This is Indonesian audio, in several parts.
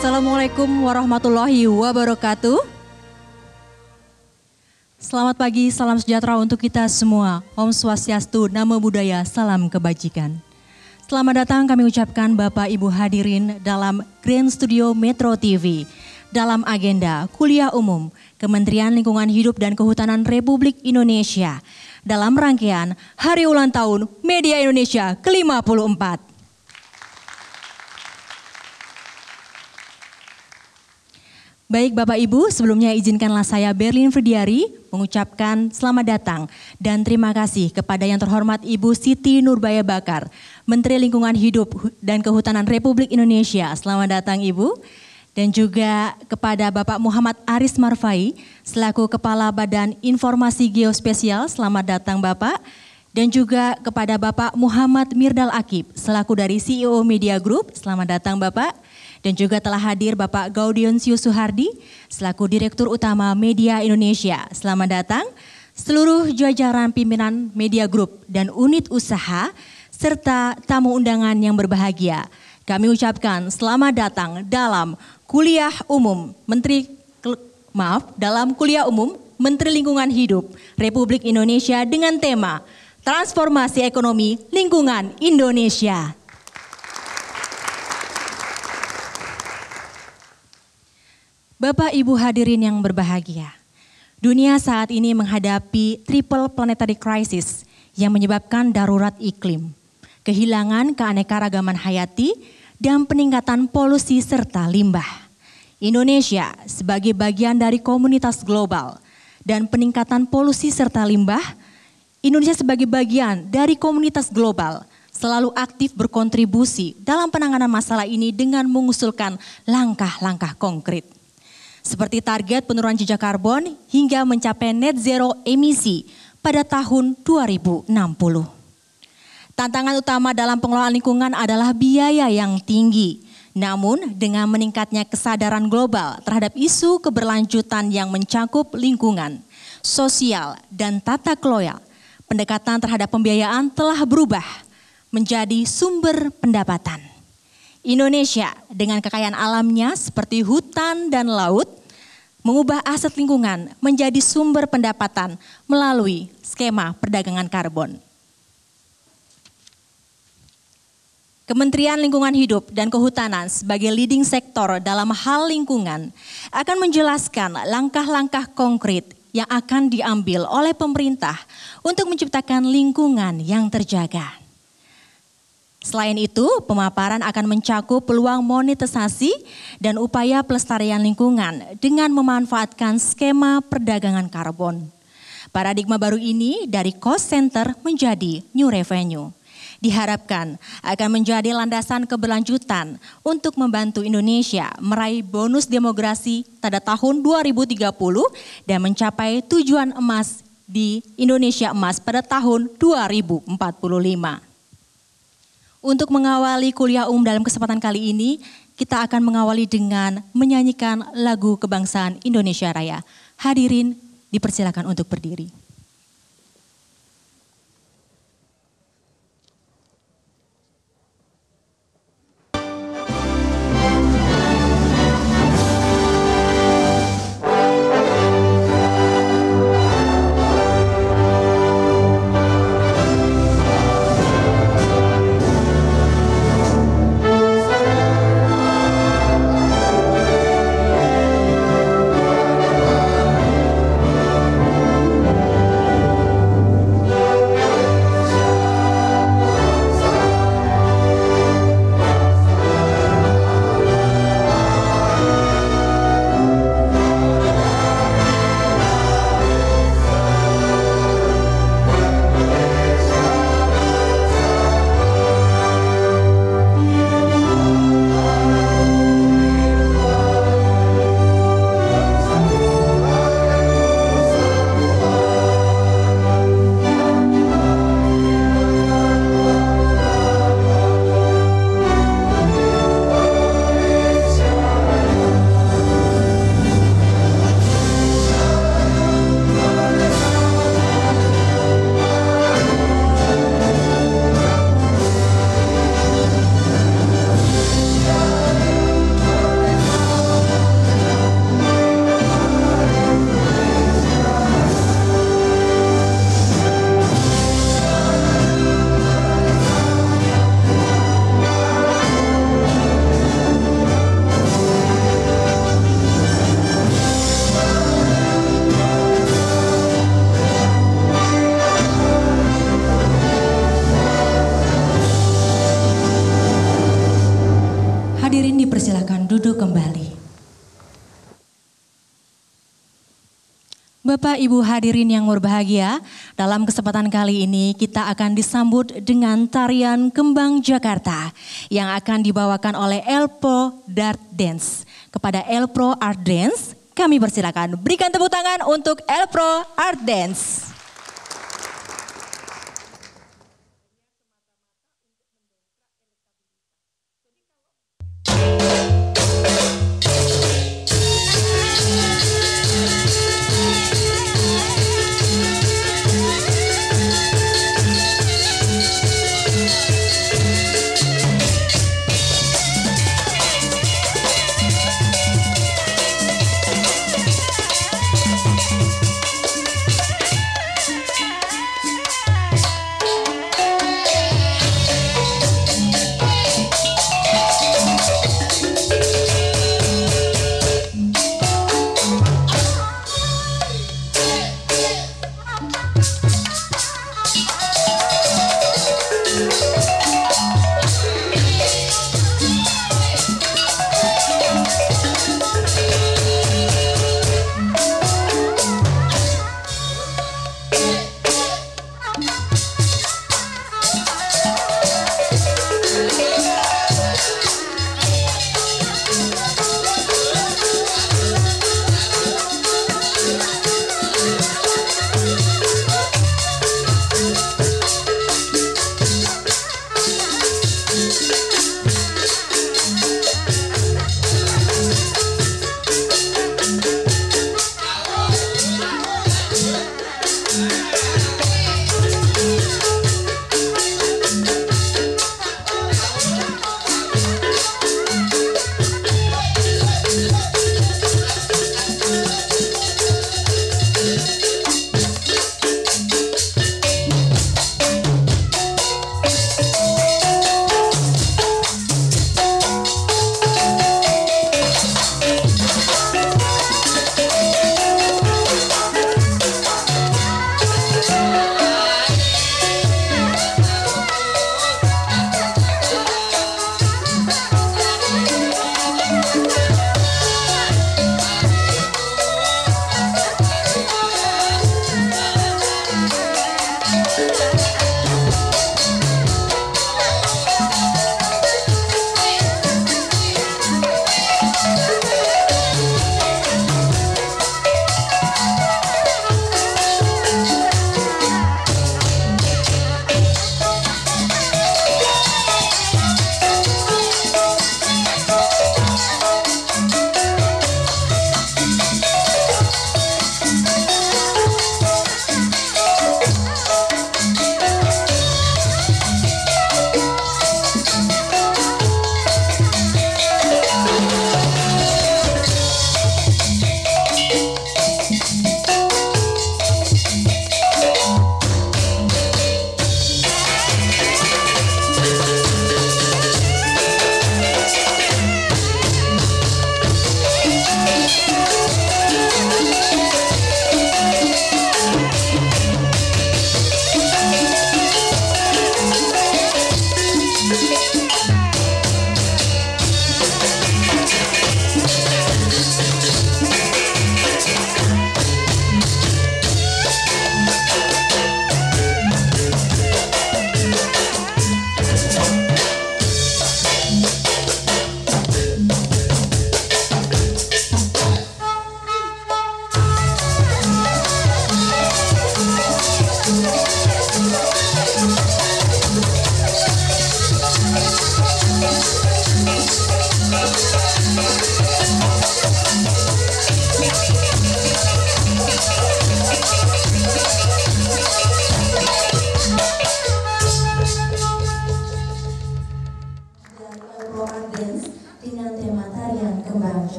Assalamualaikum warahmatullahi wabarakatuh. Selamat pagi, salam sejahtera untuk kita semua. Om Swastiastu, Namo Buddhaya, salam kebajikan. Selamat datang kami ucapkan Bapak Ibu hadirin dalam Grand Studio Metro TV. Dalam agenda kuliah umum Kementerian Lingkungan Hidup dan Kehutanan Republik Indonesia. Dalam rangkaian Hari Ulang Tahun Media Indonesia ke-54. Baik Bapak Ibu, sebelumnya izinkanlah saya Berlin Fridiari mengucapkan selamat datang dan terima kasih kepada yang terhormat Ibu Siti Nurbaya Bakar, Menteri Lingkungan Hidup dan Kehutanan Republik Indonesia. Selamat datang Ibu. Dan juga kepada Bapak Muhammad Aris Marfai, selaku Kepala Badan Informasi Geospesial. Selamat datang Bapak. Dan juga kepada Bapak Muhammad Mirdal Akib, selaku dari CEO Media Group. Selamat datang Bapak. Dan juga telah hadir Bapak Gaudionsius Suhardi, selaku Direktur Utama Media Indonesia. Selamat datang seluruh jajaran pimpinan Media Group dan unit usaha, serta tamu undangan yang berbahagia. Kami ucapkan selamat datang dalam kuliah umum dalam kuliah umum Menteri Lingkungan Hidup Republik Indonesia dengan tema Transformasi Ekonomi Lingkungan Indonesia. Bapak Ibu hadirin yang berbahagia, dunia saat ini menghadapi triple planetary crisis yang menyebabkan darurat iklim, kehilangan keanekaragaman hayati, dan peningkatan polusi serta limbah. Indonesia sebagai bagian dari komunitas global dan peningkatan polusi serta limbah, Indonesia sebagai bagian dari komunitas global selalu aktif berkontribusi dalam penanganan masalah ini dengan mengusulkan langkah-langkah konkret. Seperti target penurunan jejak karbon hingga mencapai net zero emisi pada tahun 2060. Tantangan utama dalam pengelolaan lingkungan adalah biaya yang tinggi. Namun dengan meningkatnya kesadaran global terhadap isu keberlanjutan yang mencakup lingkungan, sosial, dan tata kelola, pendekatan terhadap pembiayaan telah berubah menjadi sumber pendapatan. Indonesia dengan kekayaan alamnya seperti hutan dan laut, mengubah aset lingkungan menjadi sumber pendapatan melalui skema perdagangan karbon. Kementerian Lingkungan Hidup dan Kehutanan sebagai leading sektor dalam hal lingkungan akan menjelaskan langkah-langkah konkret yang akan diambil oleh pemerintah untuk menciptakan lingkungan yang terjaga. Selain itu, pemaparan akan mencakup peluang monetisasi dan upaya pelestarian lingkungan dengan memanfaatkan skema perdagangan karbon. Paradigma baru ini dari cost center menjadi new revenue. Diharapkan akan menjadi landasan keberlanjutan untuk membantu Indonesia meraih bonus demografi pada tahun 2030 dan mencapai tujuan emas di Indonesia Emas pada tahun 2045. Untuk mengawali kuliah umum dalam kesempatan kali ini, kita akan mengawali dengan menyanyikan lagu kebangsaan Indonesia Raya. Hadirin dipersilakan untuk berdiri. Bapak Ibu hadirin yang berbahagia, dalam kesempatan kali ini kita akan disambut dengan tarian Kembang Jakarta yang akan dibawakan oleh Elpro Art Dance. Kepada Elpro Art Dance, kami persilakan berikan tepuk tangan untuk Elpro Art Dance.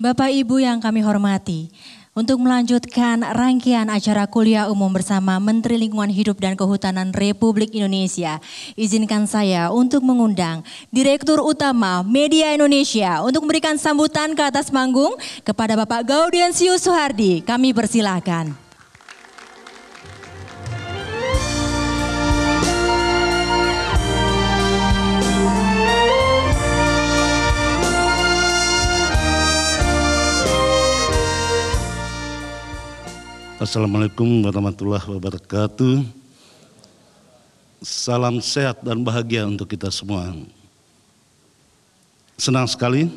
Bapak Ibu yang kami hormati, untuk melanjutkan rangkaian acara kuliah umum bersama Menteri Lingkungan Hidup dan Kehutanan Republik Indonesia, izinkan saya untuk mengundang Direktur Utama Media Indonesia untuk memberikan sambutan ke atas panggung kepada Bapak Gaudensius Suhardi. Kami persilahkan. Assalamualaikum warahmatullahi wabarakatuh. Salam sehat dan bahagia untuk kita semua. Senang sekali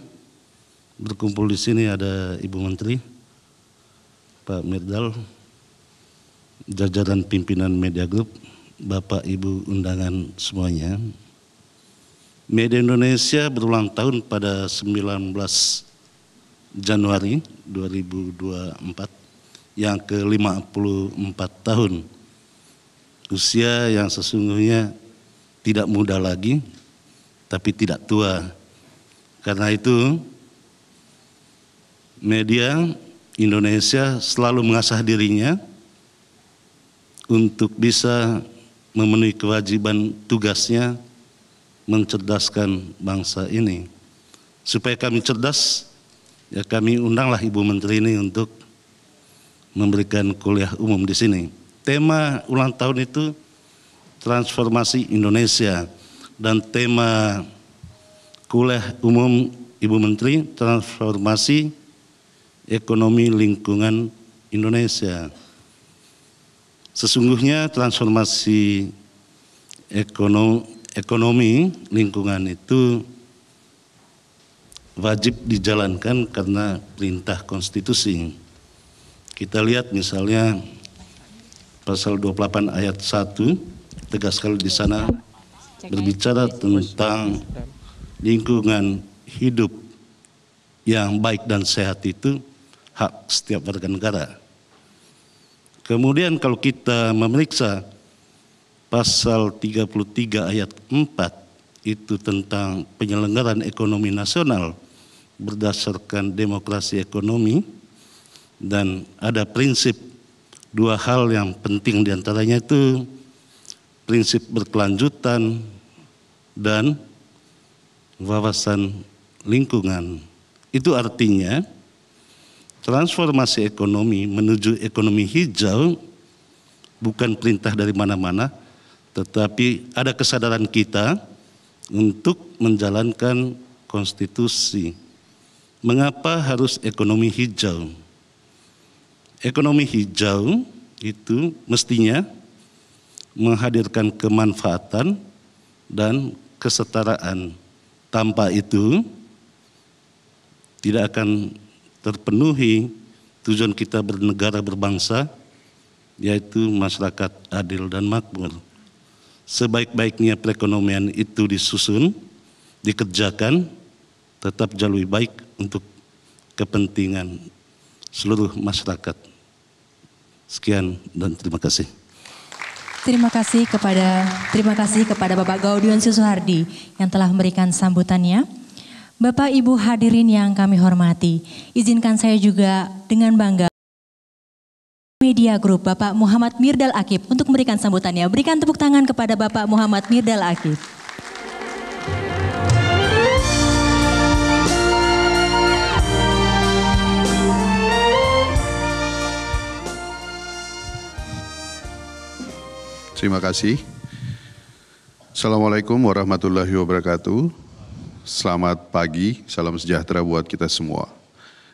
berkumpul di sini, ada Ibu Menteri, Pak Mirdal, jajaran pimpinan Media Group, Bapak Ibu undangan semuanya. Media Indonesia berulang tahun pada 19 Januari 2024, yang ke-54 tahun. Usia yang sesungguhnya tidak muda lagi, tapi tidak tua. Karena itu, media Indonesia selalu mengasah dirinya untuk bisa memenuhi kewajiban tugasnya mencerdaskan bangsa ini. Supaya kami cerdas, ya kami undanglah Ibu Menteri ini untuk memberikan kuliah umum di sini. Tema ulang tahun itu transformasi Indonesia, dan tema kuliah umum Ibu Menteri transformasi ekonomi lingkungan Indonesia. Sesungguhnya transformasi ekonomi lingkungan itu wajib dijalankan karena perintah konstitusi. Kita lihat misalnya pasal 28 ayat 1, tegas sekali di sana berbicara tentang lingkungan hidup yang baik dan sehat itu hak setiap warga negara. Kemudian kalau kita memeriksa pasal 33 ayat 4, itu tentang penyelenggaraan ekonomi nasional berdasarkan demokrasi ekonomi, dan ada prinsip dua hal yang penting diantaranya itu prinsip berkelanjutan dan wawasan lingkungan. Itu artinya transformasi ekonomi menuju ekonomi hijau bukan perintah dari mana-mana, tetapi ada kesadaran kita untuk menjalankan konstitusi. Mengapa harus ekonomi hijau? Ekonomi hijau itu mestinya menghadirkan kemanfaatan dan kesetaraan. Tanpa itu tidak akan terpenuhi tujuan kita bernegara berbangsa, yaitu masyarakat adil dan makmur. Sebaik-baiknya perekonomian itu disusun, dikerjakan, tetap jauh lebih baik untuk kepentingan seluruh masyarakat. Sekian dan terima kasih. Terima kasih kepada Bapak Gaudion Susuhardi yang telah memberikan sambutannya. Bapak Ibu hadirin yang kami hormati, izinkan saya juga dengan bangga Media Group Bapak Muhammad Mirdal Akib untuk memberikan sambutannya. Berikan tepuk tangan kepada Bapak Muhammad Mirdal Akib. Terima kasih. Assalamualaikum warahmatullahi wabarakatuh. Selamat pagi, salam sejahtera buat kita semua.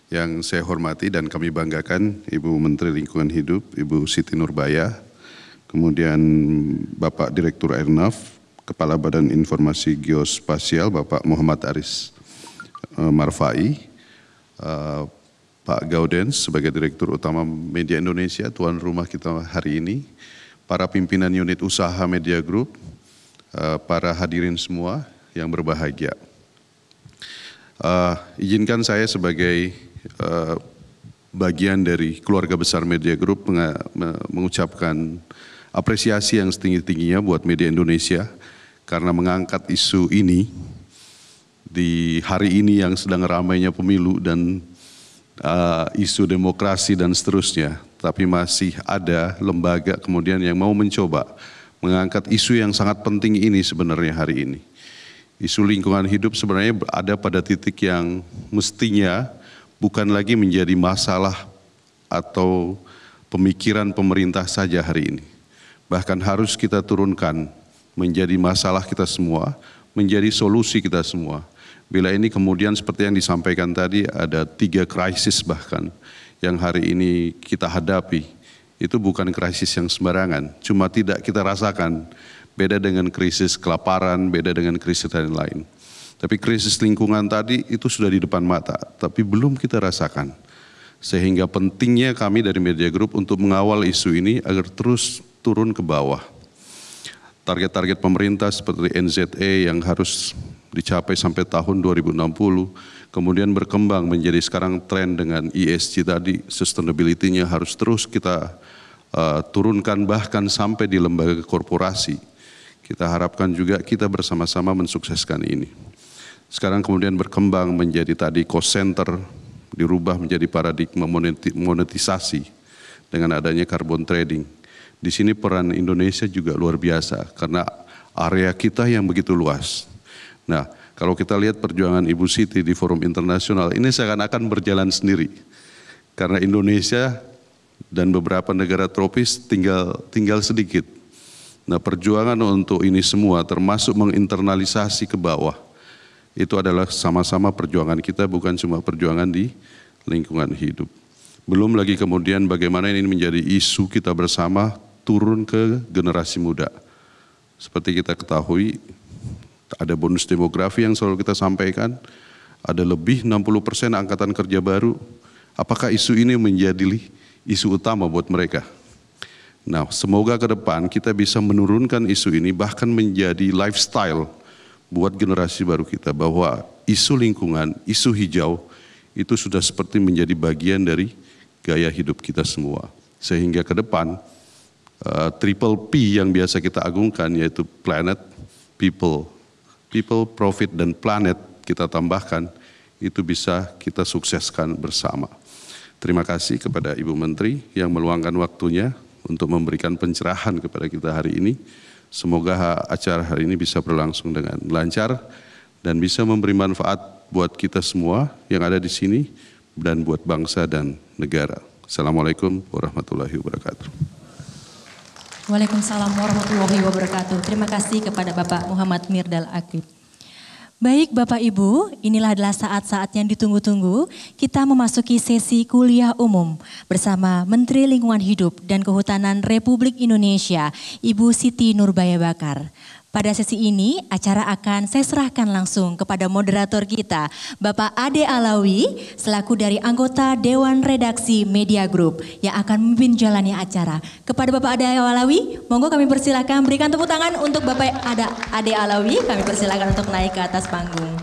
Yang saya hormati dan kami banggakan Ibu Menteri Lingkungan Hidup, Ibu Siti Nurbaya, kemudian Bapak Direktur Airnav, Kepala Badan Informasi Geospasial, Bapak Muhammad Aris Marfai, Pak Gaudens sebagai Direktur Utama Media Indonesia, tuan rumah kita hari ini, para pimpinan unit usaha Media Group, para hadirin semua yang berbahagia. Izinkan saya sebagai bagian dari keluarga besar Media Group mengucapkan apresiasi yang setinggi-tingginya buat Media Indonesia karena mengangkat isu ini di hari ini yang sedang ramainya pemilu dan isu demokrasi dan seterusnya. Tapi masih ada lembaga kemudian yang mau mencoba mengangkat isu yang sangat penting ini sebenarnya hari ini. Isu lingkungan hidup sebenarnya ada pada titik yang mestinya bukan lagi menjadi masalah atau pemikiran pemerintah saja hari ini. Bahkan harus kita turunkan menjadi masalah kita semua, menjadi solusi kita semua. Bila ini kemudian seperti yang disampaikan tadi ada 3 krisis bahkan yang hari ini kita hadapi, itu bukan krisis yang sembarangan, cuma tidak kita rasakan. Beda dengan krisis kelaparan, beda dengan krisis lain-lain. Tapi krisis lingkungan tadi itu sudah di depan mata, tapi belum kita rasakan. Sehingga pentingnya kami dari Media Group untuk mengawal isu ini agar terus turun ke bawah. Target-target pemerintah seperti NZE yang harus dicapai sampai tahun 2060, kemudian berkembang menjadi sekarang tren dengan ESG tadi, sustainability-nya harus terus kita turunkan bahkan sampai di lembaga korporasi. Kita harapkan juga kita bersama-sama mensukseskan ini. Sekarang kemudian berkembang menjadi tadi cost center, dirubah menjadi paradigma monetisasi dengan adanya carbon trading. Di sini peran Indonesia juga luar biasa karena area kita yang begitu luas. Nah, kalau kita lihat perjuangan Ibu Siti di forum internasional, ini seakan-akan berjalan sendiri. Karena Indonesia dan beberapa negara tropis tinggal sedikit. Nah, perjuangan untuk ini semua termasuk menginternalisasi ke bawah, itu adalah sama-sama perjuangan kita, bukan cuma perjuangan di lingkungan hidup. Belum lagi kemudian bagaimana ini menjadi isu kita bersama turun ke generasi muda. Seperti kita ketahui, ada bonus demografi yang selalu kita sampaikan, ada lebih 60% angkatan kerja baru. Apakah isu ini menjadi isu utama buat mereka? Nah, semoga ke depan kita bisa menurunkan isu ini bahkan menjadi lifestyle buat generasi baru kita, bahwa isu lingkungan, isu hijau itu sudah seperti menjadi bagian dari gaya hidup kita semua. Sehingga ke depan triple P yang biasa kita agungkan yaitu planet, people, profit, dan planet kita tambahkan, itu bisa kita sukseskan bersama. Terima kasih kepada Ibu Menteri yang meluangkan waktunya untuk memberikan pencerahan kepada kita hari ini. Semoga acara hari ini bisa berlangsung dengan lancar dan bisa memberi manfaat buat kita semua yang ada di sini dan buat bangsa dan negara. Assalamualaikum warahmatullahi wabarakatuh. Waalaikumsalam warahmatullahi wabarakatuh. Terima kasih kepada Bapak Muhammad Mirdal Akib. Baik Bapak Ibu, inilah adalah saat-saat yang ditunggu-tunggu. Kita memasuki sesi kuliah umum bersama Menteri Lingkungan Hidup dan Kehutanan Republik Indonesia, Ibu Siti Nurbaya Bakar. Pada sesi ini, acara akan saya serahkan langsung kepada moderator kita, Bapak Ade Alawi, selaku dari anggota Dewan Redaksi Media Group yang akan memimpin jalannya acara. Kepada Bapak Ade Alawi, monggo kami persilakan berikan tepuk tangan untuk Bapak Ade Alawi. Kami persilakan untuk naik ke atas panggung.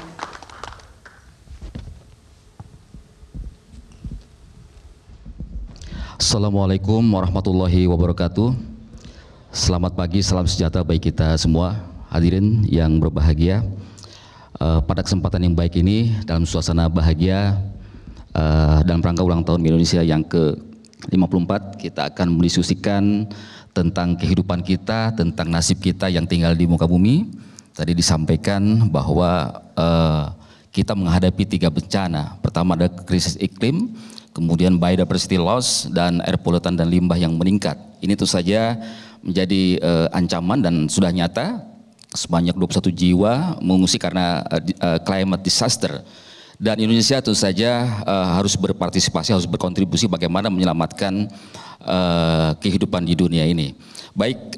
Assalamualaikum warahmatullahi wabarakatuh. Selamat pagi, salam sejahtera bagi kita semua hadirin yang berbahagia. Pada kesempatan yang baik ini, dalam suasana bahagia, dalam rangka ulang tahun Indonesia yang ke-54, kita akan mendiskusikan tentang kehidupan kita, tentang nasib kita yang tinggal di muka bumi. Tadi disampaikan bahwa kita menghadapi 3 bencana. Pertama ada krisis iklim, kemudian biodiversity loss, dan air pollutan dan limbah yang meningkat. Ini tentu saja menjadi ancaman dan sudah nyata. Sebanyak 21 jiwa mengungsi karena climate disaster. Dan Indonesia tentu saja harus berpartisipasi, harus berkontribusi bagaimana menyelamatkan kehidupan di dunia ini. Baik,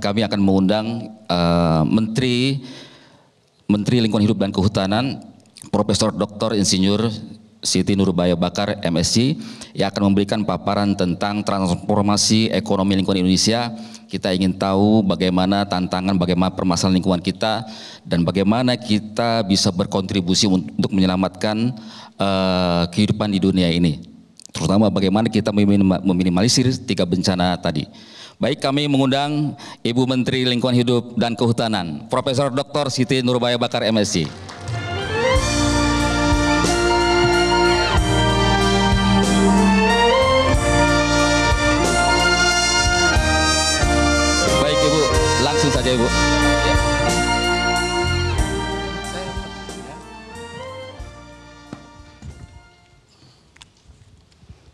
kami akan mengundang Menteri Lingkungan Hidup dan Kehutanan, Profesor Dr. Insinyur Siti Nurbaya Bakar, MSc, yang akan memberikan paparan tentang transformasi ekonomi lingkungan Indonesia. Kita ingin tahu bagaimana tantangan, bagaimana permasalahan lingkungan kita, dan bagaimana kita bisa berkontribusi untuk menyelamatkan kehidupan di dunia ini. Terutama bagaimana kita meminimalisir 3 bencana tadi. Baik, kami mengundang Ibu Menteri Lingkungan Hidup dan Kehutanan, Profesor Dr. Siti Nurbaya Bakar, MSc. Langsung saja Ibu. Ya.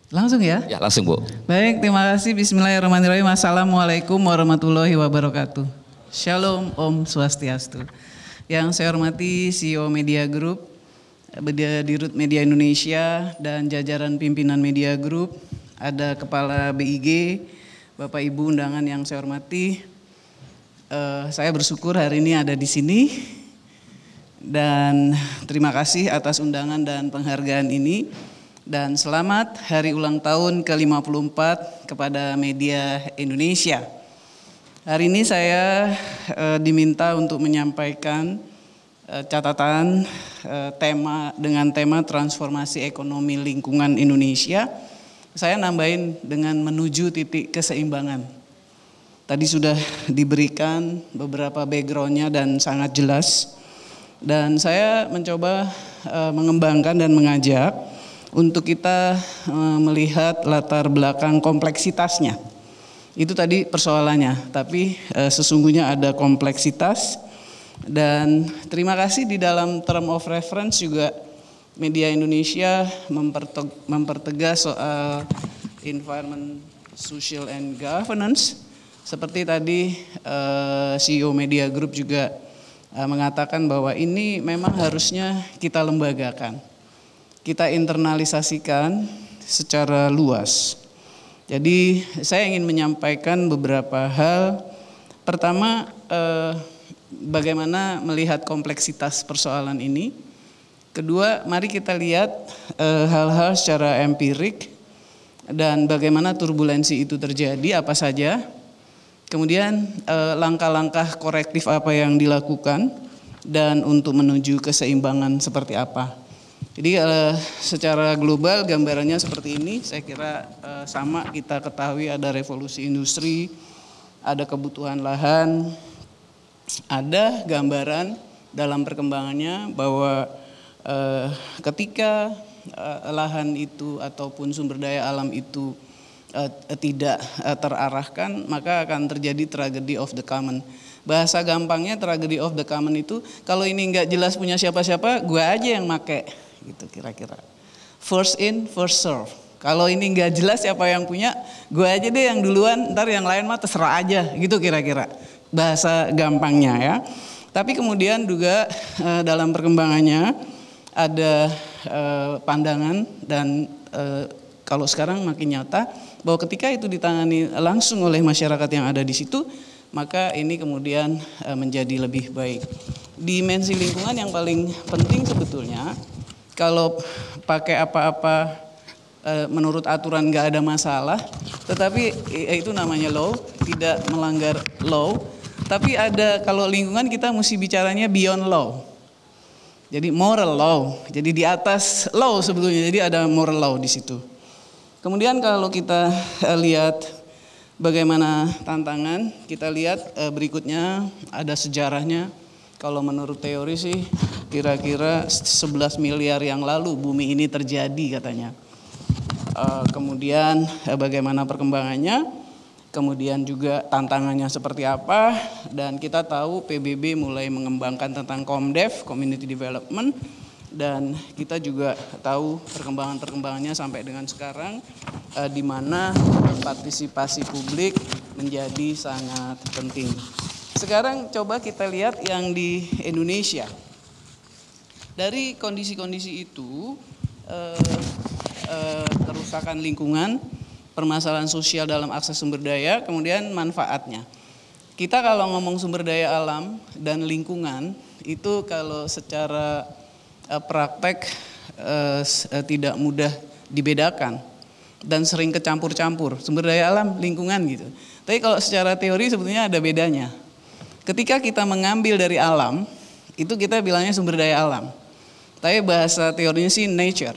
Langsung ya? Ya langsung Bu. Baik, terima kasih. Bismillahirrahmanirrahim. Assalamualaikum warahmatullahi wabarakatuh. Shalom, Om Swastiastu. Yang saya hormati CEO Media Group, Dirut Media Indonesia, dan jajaran pimpinan Media Group, ada Kepala BIG, Bapak Ibu undangan yang saya hormati. Saya bersyukur hari ini ada di sini dan terima kasih atas undangan dan penghargaan ini. Dan selamat hari ulang tahun ke-54 kepada media Indonesia. Hari ini saya diminta untuk menyampaikan catatan dengan tema transformasi ekonomi lingkungan Indonesia. Saya nambahin dengan menuju titik keseimbangan. Tadi sudah diberikan beberapa background-nya dan sangat jelas. Dan saya mencoba mengembangkan dan mengajak untuk kita melihat latar belakang kompleksitasnya. Itu tadi persoalannya, tapi sesungguhnya ada kompleksitas. Dan terima kasih di dalam term of reference juga media Indonesia mempertegas soal environment, social and governance. Seperti tadi CEO Media Group juga mengatakan bahwa ini memang harusnya kita lembagakan. Kita internalisasikan secara luas. Jadi saya ingin menyampaikan beberapa hal. Pertama, bagaimana melihat kompleksitas persoalan ini. Kedua, mari kita lihat hal-hal secara empirik dan bagaimana turbulensi itu terjadi, apa saja. Kemudian langkah-langkah korektif apa yang dilakukan dan untuk menuju keseimbangan seperti apa. Jadi secara global gambarannya seperti ini, saya kira sama kita ketahui ada revolusi industri, ada kebutuhan lahan, ada gambaran dalam perkembangannya bahwa ketika lahan itu ataupun sumber daya alam itu tidak terarahkan, maka akan terjadi tragedy of the common. Bahasa gampangnya tragedy of the common itu kalau ini nggak jelas punya siapa-siapa, gue aja yang make, gitu kira-kira. First in, first serve. Kalau ini nggak jelas siapa yang punya, gue aja deh yang duluan, ntar yang lain mah terserah aja, gitu kira-kira. Bahasa gampangnya ya. Tapi kemudian juga dalam perkembangannya ada pandangan dan kalau sekarang makin nyata bahwa ketika itu ditangani langsung oleh masyarakat yang ada di situ, maka ini kemudian menjadi lebih baik. Dimensi lingkungan yang paling penting sebetulnya, kalau pakai apa-apa menurut aturan nggak ada masalah, tetapi itu namanya law, tidak melanggar law. Tapi ada, kalau lingkungan kita mesti bicaranya beyond law. Jadi moral law, jadi di atas law sebetulnya, jadi ada moral law di situ. Kemudian kalau kita lihat bagaimana tantangan, kita lihat berikutnya ada sejarahnya. Kalau menurut teori sih kira-kira 11 miliar yang lalu bumi ini terjadi katanya. Kemudian bagaimana perkembangannya, kemudian juga tantangannya seperti apa, dan kita tahu PBB mulai mengembangkan tentang COMDEV, Community Development, dan kita juga tahu perkembangannya sampai dengan sekarang di mana partisipasi publik menjadi sangat penting. Sekarang coba kita lihat yang di Indonesia. Dari kondisi-kondisi itu, kerusakan lingkungan, permasalahan sosial dalam akses sumber daya, kemudian manfaatnya. Kita kalau ngomong sumber daya alam dan lingkungan, itu kalau secara praktek tidak mudah dibedakan dan sering kecampur-campur, sumber daya alam, lingkungan gitu. Tapi kalau secara teori sebetulnya ada bedanya. Ketika kita mengambil dari alam, itu kita bilangnya sumber daya alam. Tapi bahasa teorinya sih nature.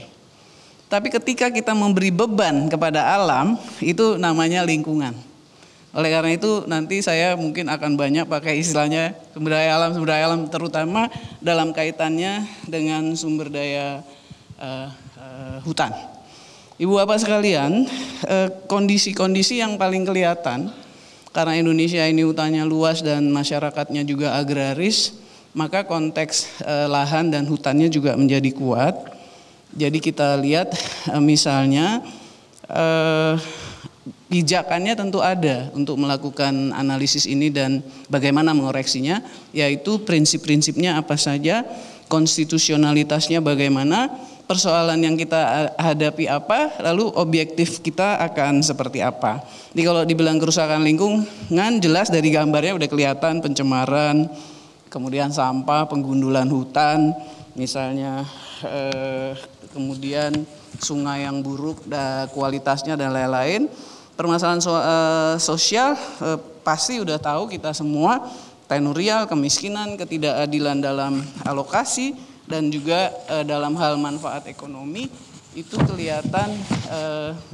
Tapi ketika kita memberi beban kepada alam, itu namanya lingkungan. Oleh karena itu nanti saya mungkin akan banyak pakai istilahnya sumber daya alam terutama dalam kaitannya dengan sumber daya hutan. Ibu bapak sekalian, kondisi-kondisi yang paling kelihatan karena Indonesia ini hutannya luas dan masyarakatnya juga agraris, maka konteks lahan dan hutannya juga menjadi kuat. Jadi kita lihat misalnya pijakannya tentu ada untuk melakukan analisis ini dan bagaimana mengoreksinya, yaitu prinsip-prinsipnya apa saja, konstitusionalitasnya bagaimana, persoalan yang kita hadapi apa, lalu objektif kita akan seperti apa. Jadi kalau dibilang kerusakan lingkungan, jelas dari gambarnya udah kelihatan pencemaran, kemudian sampah, penggundulan hutan, misalnya kemudian sungai yang buruk, kualitasnya dan lain-lain. Permasalahan sosial pasti udah tahu kita semua, tenurial, kemiskinan, ketidakadilan dalam alokasi, dan juga dalam hal manfaat ekonomi itu kelihatan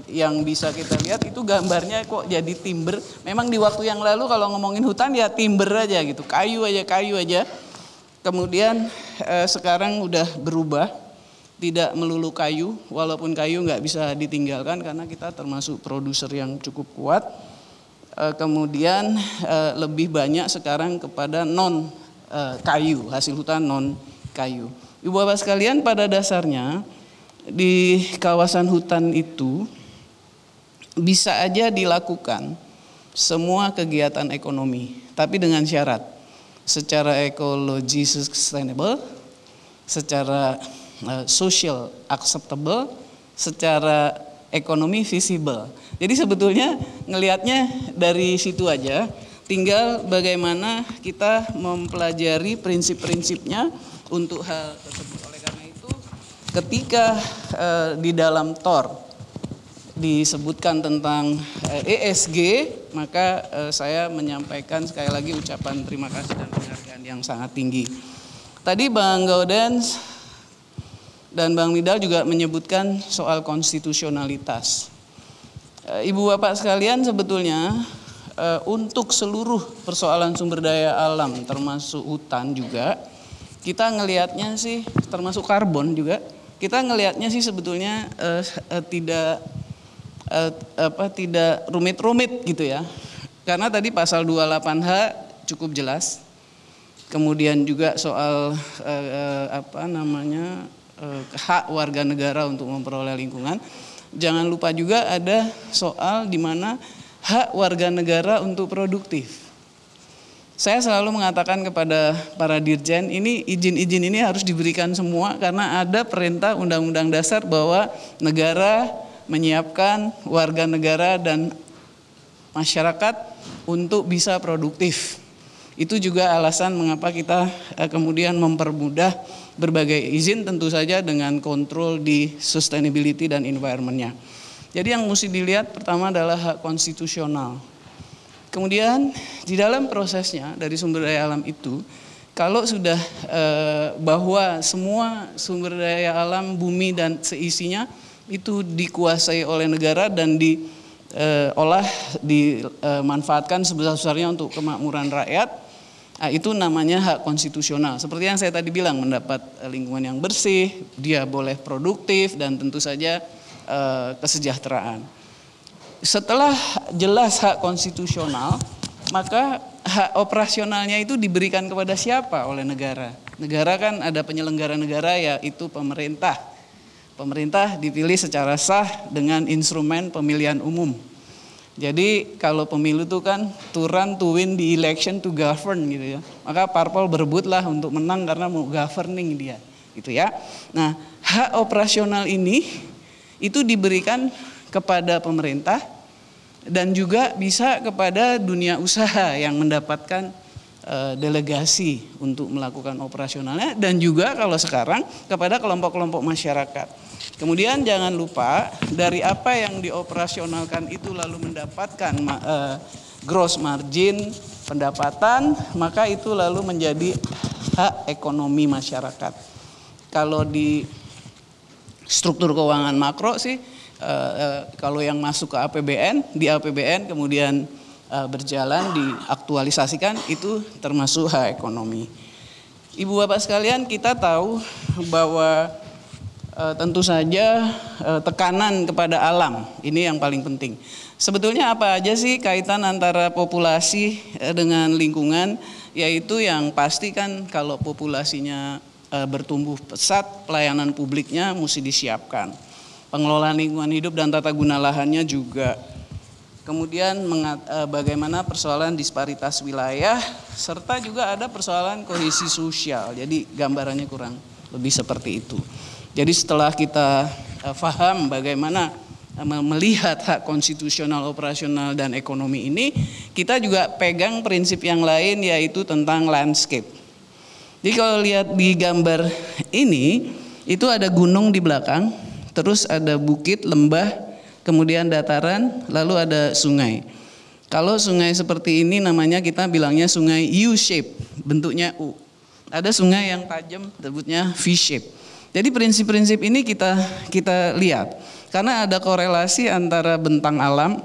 yang bisa kita lihat itu gambarnya kok jadi timber. Memang di waktu yang lalu kalau ngomongin hutan ya timber aja gitu, kayu aja. Kemudian sekarang udah berubah, tidak melulu kayu, walaupun kayu nggak bisa ditinggalkan karena kita termasuk produser yang cukup kuat. Kemudian lebih banyak sekarang kepada non kayu, hasil hutan non kayu. Ibu bapak sekalian, pada dasarnya di kawasan hutan itu bisa aja dilakukan semua kegiatan ekonomi, tapi dengan syarat secara ekologi sustainable, secara social acceptable, secara ekonomi visible. Jadi sebetulnya ngelihatnya dari situ aja, tinggal bagaimana kita mempelajari prinsip-prinsipnya untuk hal tersebut. Oleh karena itu ketika di dalam TOR disebutkan tentang ESG, maka saya menyampaikan sekali lagi ucapan terima kasih dan penghargaan yang sangat tinggi. Tadi Bang Gaudens dan Bang Midal juga menyebutkan soal konstitusionalitas. Ibu bapak sekalian, sebetulnya untuk seluruh persoalan sumber daya alam termasuk hutan juga, kita ngelihatnya sih, termasuk karbon juga, kita ngelihatnya sih sebetulnya tidak rumit-rumit gitu ya. Karena tadi pasal 28H cukup jelas. Kemudian juga soal hak warga negara untuk memperoleh lingkungan. Jangan lupa juga ada soal di mana hak warga negara untuk produktif. Saya selalu mengatakan kepada para dirjen, ini izin-izin ini harus diberikan semua karena ada perintah Undang-Undang Dasar bahwa negara menyiapkan warga negara dan masyarakat untuk bisa produktif. Itu juga alasan mengapa kita kemudian mempermudah berbagai izin, tentu saja dengan kontrol di sustainability dan environment-nya. Jadi yang mesti dilihat pertama adalah hak konstitusional. Kemudian di dalam prosesnya dari sumber daya alam itu, kalau sudah bahwa semua sumber daya alam bumi dan seisinya itu dikuasai oleh negara dan diolah, dimanfaatkan sebesar-besarnya untuk kemakmuran rakyat, itu namanya hak konstitusional. Seperti yang saya tadi bilang, mendapat lingkungan yang bersih, dia boleh produktif, dan tentu saja kesejahteraan. Setelah jelas hak konstitusional, maka hak operasionalnya itu diberikan kepada siapa oleh negara. Negara kan ada penyelenggara negara, yaitu pemerintah. Pemerintah dipilih secara sah dengan instrumen pemilihan umum. Jadi kalau pemilu itu kan to run, to win, the election, to govern gitu ya. Maka parpol berebutlah untuk menang karena mau governing dia, gitu ya. Nah, hak operasional ini itu diberikan kepada pemerintah dan juga bisa kepada dunia usaha yang mendapatkan delegasi untuk melakukan operasionalnya, dan juga kalau sekarang kepada kelompok-kelompok masyarakat. Kemudian jangan lupa dari apa yang dioperasionalkan itu lalu mendapatkan gross margin pendapatan, maka itu lalu menjadi hak ekonomi masyarakat. Kalau di struktur keuangan makro sih, kalau yang masuk ke APBN, di APBN kemudian berjalan diaktualisasikan, itu termasuk hak ekonomi. Ibu bapak sekalian, kita tahu bahwa tentu saja tekanan kepada alam ini yang paling penting. Sebetulnya apa aja sih kaitan antara populasi dengan lingkungan? Yaitu yang pasti kan kalau populasinya bertumbuh pesat, pelayanan publiknya mesti disiapkan. Pengelolaan lingkungan hidup dan tata guna lahannya juga. Kemudian bagaimana persoalan disparitas wilayah, serta juga ada persoalan kohesi sosial. Jadi gambarannya kurang lebih seperti itu. Jadi setelah kita paham bagaimana melihat hak konstitusional, operasional, dan ekonomi ini, kita juga pegang prinsip yang lain, yaitu tentang landscape. Jadi kalau lihat di gambar ini, itu ada gunung di belakang, terus ada bukit, lembah, kemudian dataran, lalu ada sungai. Kalau sungai seperti ini namanya kita bilangnya sungai U-shape, bentuknya U. Ada sungai yang tajam, disebutnya V-shape. Jadi prinsip-prinsip ini kita lihat, karena ada korelasi antara bentang alam,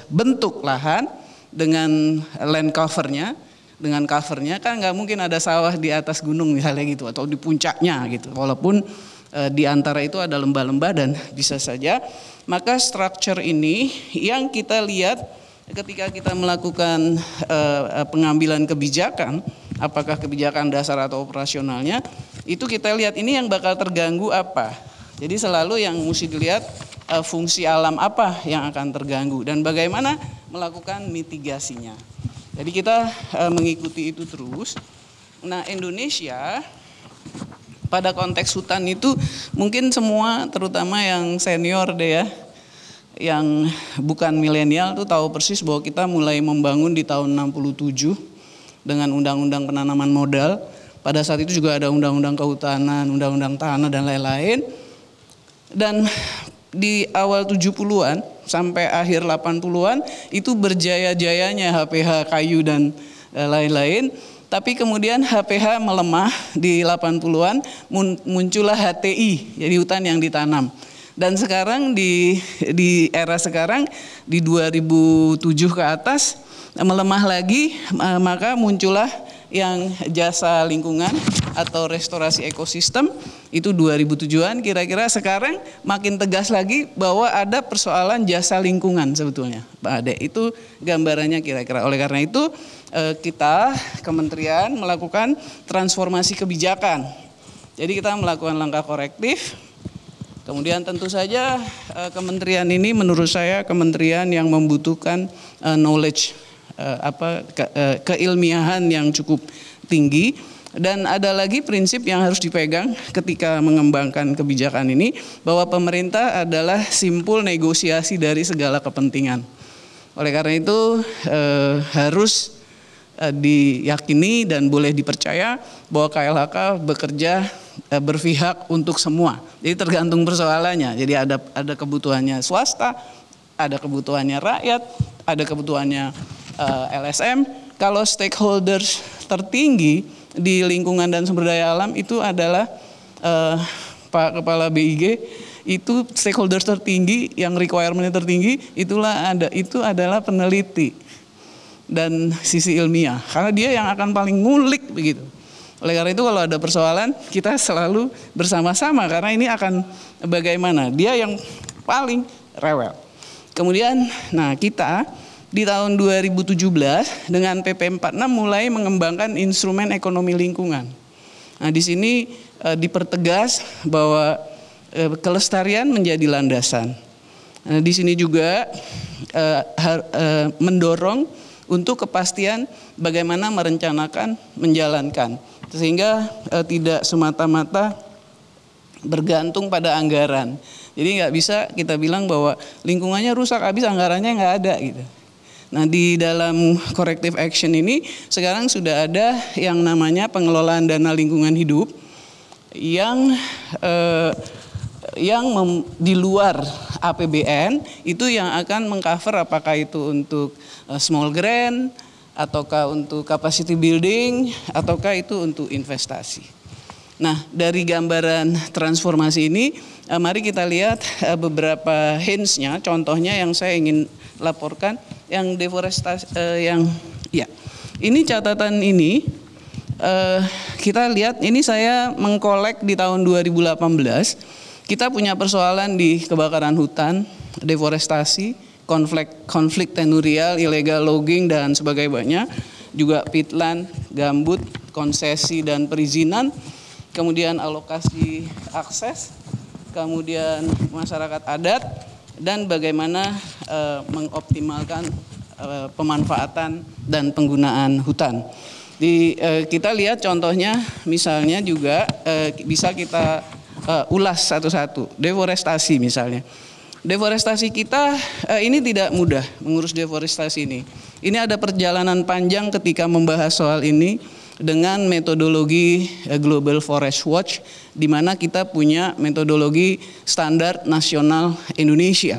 bentuk lahan dengan land covernya, dengan covernya kan nggak mungkin ada sawah di atas gunung misalnya gitu, atau di puncaknya gitu. Walaupun di antara itu ada lembah-lembah dan bisa saja. Maka structure ini yang kita lihat ketika kita melakukan pengambilan kebijakan, apakah kebijakan dasar atau operasionalnya, itu kita lihat ini yang bakal terganggu apa. Jadi selalu yang mesti dilihat fungsi alam apa yang akan terganggu dan bagaimana melakukan mitigasinya. Jadi kita mengikuti itu terus. Nah, Indonesia pada konteks hutan itu mungkin semua, terutama yang senior deh ya, yang bukan milenial tuh tahu persis bahwa kita mulai membangun di tahun 67 dengan undang-undang penanaman modal. Pada saat itu juga ada undang-undang kehutanan, undang-undang tanah dan lain-lain. Dan di awal 70-an sampai akhir 80-an itu berjaya-jayanya HPH kayu dan lain-lain. Tapi kemudian HPH melemah di 80-an, muncullah HTI, jadi hutan yang ditanam. Dan sekarang di era sekarang, di 2007 ke atas, melemah lagi, maka muncullah yang jasa lingkungan atau restorasi ekosistem, itu 2007-an kira-kira. Sekarang makin tegas lagi bahwa ada persoalan jasa lingkungan sebetulnya, Pak Ade. Itu gambarannya kira-kira. Oleh karena itu, kita kementerian melakukan transformasi kebijakan. Jadi kita melakukan langkah korektif. Kemudian tentu saja kementerian ini menurut saya kementerian yang membutuhkan knowledge, keilmiahan yang cukup tinggi. Dan ada lagi prinsip yang harus dipegang ketika mengembangkan kebijakan ini, bahwa pemerintah adalah simpul negosiasi dari segala kepentingan. Oleh karena itu harus diyakini dan boleh dipercaya bahwa KLHK bekerja berpihak untuk semua. Jadi tergantung persoalannya. Jadi ada kebutuhannya swasta, ada kebutuhannya rakyat, ada kebutuhannya LSM. Kalau stakeholders tertinggi di lingkungan dan sumber daya alam itu adalah Pak Kepala BIG, itu stakeholders tertinggi yang requirement tertinggi itu adalah peneliti dan sisi ilmiah, karena dia yang akan paling ngulik begitu. Oleh karena itu kalau ada persoalan kita selalu bersama-sama, karena ini akan bagaimana dia yang paling rewel. Kemudian kita di tahun 2017 dengan PP 46 mulai mengembangkan instrumen ekonomi lingkungan. Nah, di sini dipertegas bahwa kelestarian menjadi landasan. Nah, di sini juga mendorong untuk kepastian bagaimana merencanakan, menjalankan, sehingga tidak semata-mata bergantung pada anggaran. Jadi nggak bisa kita bilang bahwa lingkungannya rusak habis anggarannya nggak ada gitu. Nah, di dalam corrective action ini sekarang sudah ada yang namanya pengelolaan dana lingkungan hidup yang di luar APBN itu yang akan mengcover apakah itu untuk small grant, ataukah untuk capacity building, ataukah itu untuk investasi. Nah, dari gambaran transformasi ini, mari kita lihat beberapa hints-nya, contohnya yang saya ingin laporkan, yang deforestasi, ini catatan ini, kita lihat, ini saya mengkolek di tahun 2018, kita punya persoalan di kebakaran hutan, deforestasi, konflik tenurial, illegal logging dan sebagainya, juga peatland, gambut, konsesi dan perizinan, kemudian alokasi akses, kemudian masyarakat adat, dan bagaimana mengoptimalkan pemanfaatan dan penggunaan hutan. Kita lihat contohnya misalnya juga bisa kita ulas satu-satu. Deforestasi misalnya. Deforestasi kita ini tidak mudah mengurus deforestasi ini. Ini ada perjalanan panjang ketika membahas soal ini dengan metodologi Global Forest Watch, di mana kita punya metodologi standar nasional Indonesia.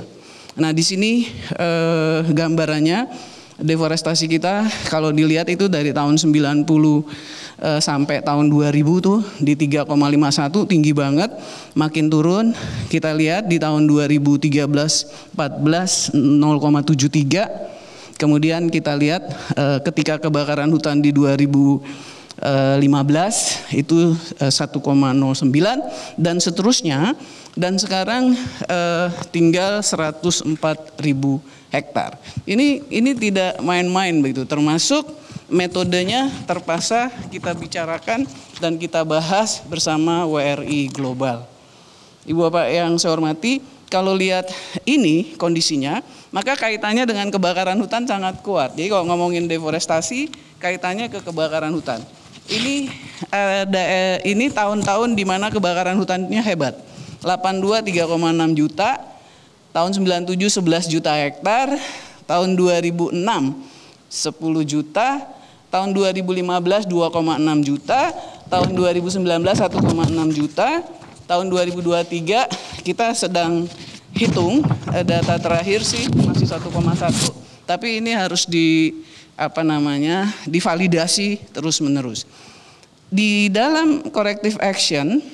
Nah, di sini gambarannya deforestasi kita kalau dilihat itu dari tahun 90 sampai tahun 2000 tuh di 3,51 tinggi banget, makin turun kita lihat di tahun 2013-14 0,73, kemudian kita lihat ketika kebakaran hutan di 2015 itu 1,09 dan seterusnya, dan sekarang tinggal 104.000 hektar. Ini tidak main-main begitu, termasuk metodenya terpaksa kita bicarakan dan kita bahas bersama WRI Global. Ibu Bapak yang saya hormati, kalau lihat ini kondisinya, maka kaitannya dengan kebakaran hutan sangat kuat. Jadi kalau ngomongin deforestasi, kaitannya ke kebakaran hutan. Ini tahun-tahun di mana kebakaran hutannya hebat. 82 3,6 juta, tahun 97 11 juta hektar, tahun 2006 10 juta, tahun 2015 2,6 juta, tahun 2019 1,6 juta, tahun 2023 kita sedang hitung data terakhir sih masih 1,1, tapi ini harus divalidasi terus-menerus. Di dalam corrective action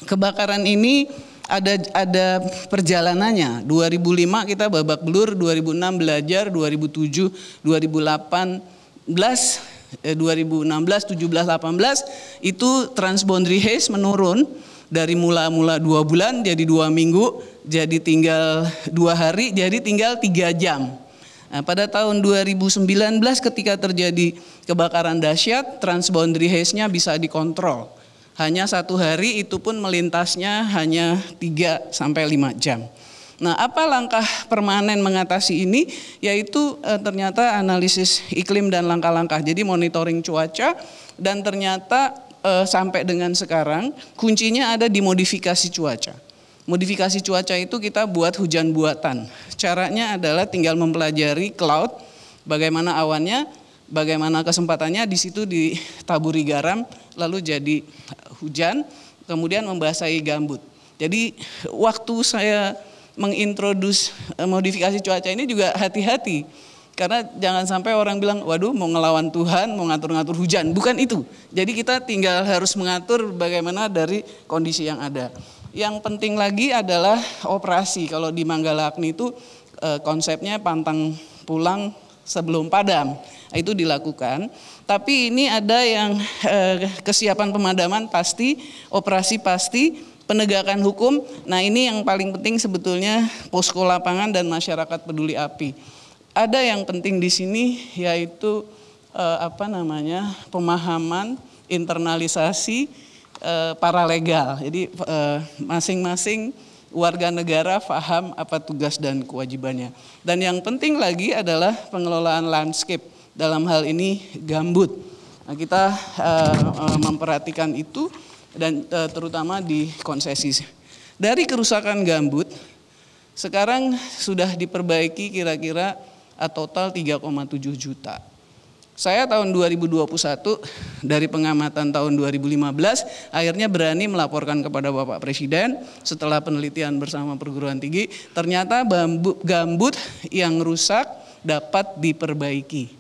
kebakaran ini ada perjalanannya. 2005 kita babak belur, 2006 belajar, 2007, 2018, 2016, 17, 18 itu transboundary haze menurun dari mula-mula 2 bulan jadi 2 minggu, jadi tinggal 2 hari, jadi tinggal 3 jam. Nah, pada tahun 2019 ketika terjadi kebakaran dahsyat, transboundary haze-nya bisa dikontrol. Hanya 1 hari, itu pun melintasnya hanya 3 sampai 5 jam. Nah, apa langkah permanen mengatasi ini? Yaitu ternyata analisis iklim dan langkah-langkah. Jadi monitoring cuaca, dan ternyata sampai dengan sekarang kuncinya ada di modifikasi cuaca. Modifikasi cuaca itu kita buat hujan buatan. Caranya adalah tinggal mempelajari cloud, bagaimana awannya, bagaimana kesempatannya, di situ ditaburi garam, lalu jadi hujan, kemudian membasahi gambut. Jadi waktu saya mengintroduce modifikasi cuaca ini juga hati-hati. Karena jangan sampai orang bilang, waduh mau ngelawan Tuhan, mau ngatur-ngatur hujan. Bukan itu. Jadi kita tinggal harus mengatur bagaimana dari kondisi yang ada. Yang penting lagi adalah operasi. Kalau di Manggala Agni itu konsepnya pantang pulang sebelum padam. Itu dilakukan. Tapi ini ada yang kesiapan pemadaman pasti, operasi pasti, penegakan hukum. Nah, ini yang paling penting sebetulnya posko lapangan dan masyarakat peduli api. Ada yang penting di sini yaitu pemahaman, internalisasi paralegal. Jadi masing-masing warga negara paham apa tugas dan kewajibannya. Dan yang penting lagi adalah pengelolaan landscape, dalam hal ini gambut. Nah, kita memperhatikan itu dan terutama di konsesi. Dari kerusakan gambut sekarang sudah diperbaiki kira-kira total 3,7 juta. Saya tahun 2021 dari pengamatan tahun 2015 akhirnya berani melaporkan kepada Bapak Presiden setelah penelitian bersama perguruan tinggi, ternyata gambut yang rusak dapat diperbaiki.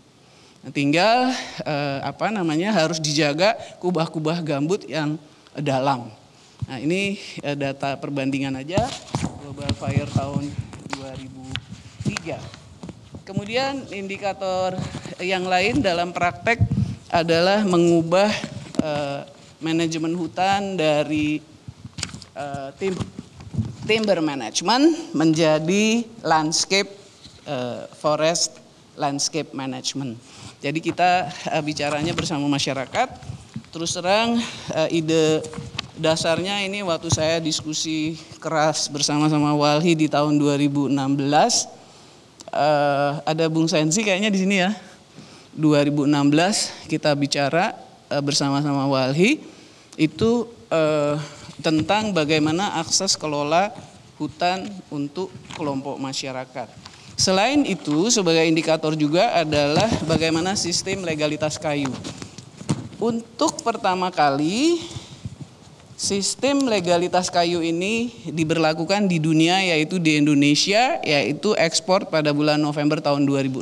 Tinggal harus dijaga kubah-kubah gambut yang dalam. Nah, ini data perbandingan aja Global Fire tahun 2003. Kemudian indikator yang lain dalam praktek adalah mengubah manajemen hutan dari timber management menjadi landscape forest landscape management. Jadi kita bicaranya bersama masyarakat. Terus terang ide dasarnya ini waktu saya diskusi keras bersama-sama Walhi di tahun 2016. Ada Bung Sensi kayaknya di sini ya. 2016 kita bicara bersama-sama Walhi, itu tentang bagaimana akses kelola hutan untuk kelompok masyarakat. Selain itu, sebagai indikator juga adalah bagaimana sistem legalitas kayu. Untuk pertama kali, sistem legalitas kayu ini diberlakukan di dunia, yaitu di Indonesia, yaitu ekspor pada bulan November tahun 2016.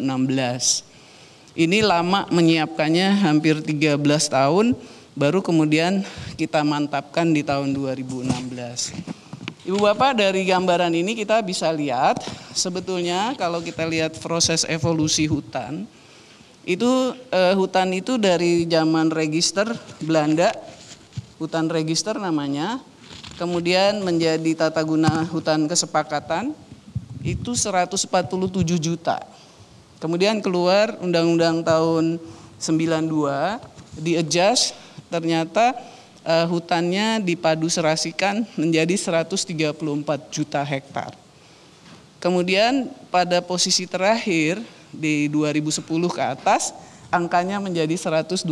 Ini lama menyiapkannya, hampir 13 tahun, baru kemudian kita mantapkan di tahun 2016. Ibu Bapak, dari gambaran ini kita bisa lihat sebetulnya kalau kita lihat proses evolusi hutan, hutan itu dari zaman register Belanda, hutan register namanya, kemudian menjadi tata guna hutan kesepakatan, itu 147 juta. Kemudian keluar Undang-Undang tahun 92, di-adjust, ternyata hutannya dipadu serasikan menjadi 134 juta hektar. Kemudian pada posisi terakhir di 2010 ke atas, angkanya menjadi 125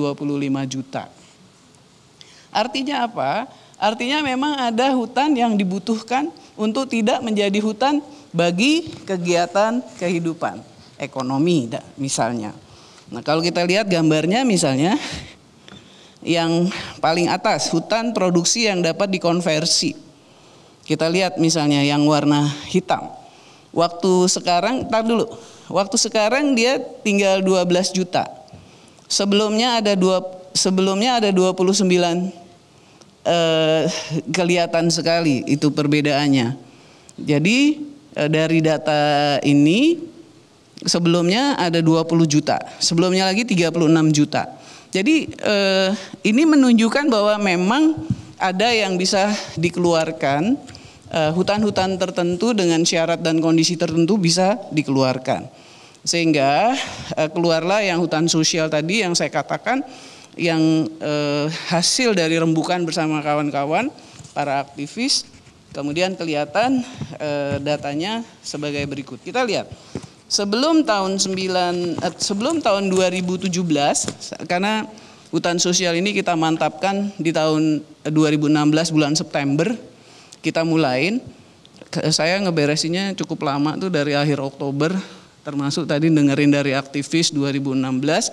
juta. Artinya apa? Artinya memang ada hutan yang dibutuhkan untuk tidak menjadi hutan bagi kegiatan kehidupan ekonomi misalnya. Nah, kalau kita lihat gambarnya misalnya, yang paling atas, hutan produksi yang dapat dikonversi. Kita lihat misalnya yang warna hitam. Waktu sekarang dia tinggal 12 juta. Sebelumnya ada 29, kelihatan sekali itu perbedaannya. Jadi dari data ini sebelumnya ada 20 juta, sebelumnya lagi 36 juta. Jadi ini menunjukkan bahwa memang ada yang bisa dikeluarkan, hutan-hutan tertentu dengan syarat dan kondisi tertentu bisa dikeluarkan. Sehingga keluarlah yang hutan sosial tadi yang saya katakan, yang hasil dari rembukan bersama kawan-kawan, para aktivis, kemudian kelihatan datanya sebagai berikut. Kita lihat. Sebelum tahun 2017, karena hutan sosial ini kita mantapkan di tahun 2016 bulan September, kita mulain. Saya ngeberesinnya cukup lama tuh, dari akhir Oktober, termasuk tadi dengerin dari aktivis 2015,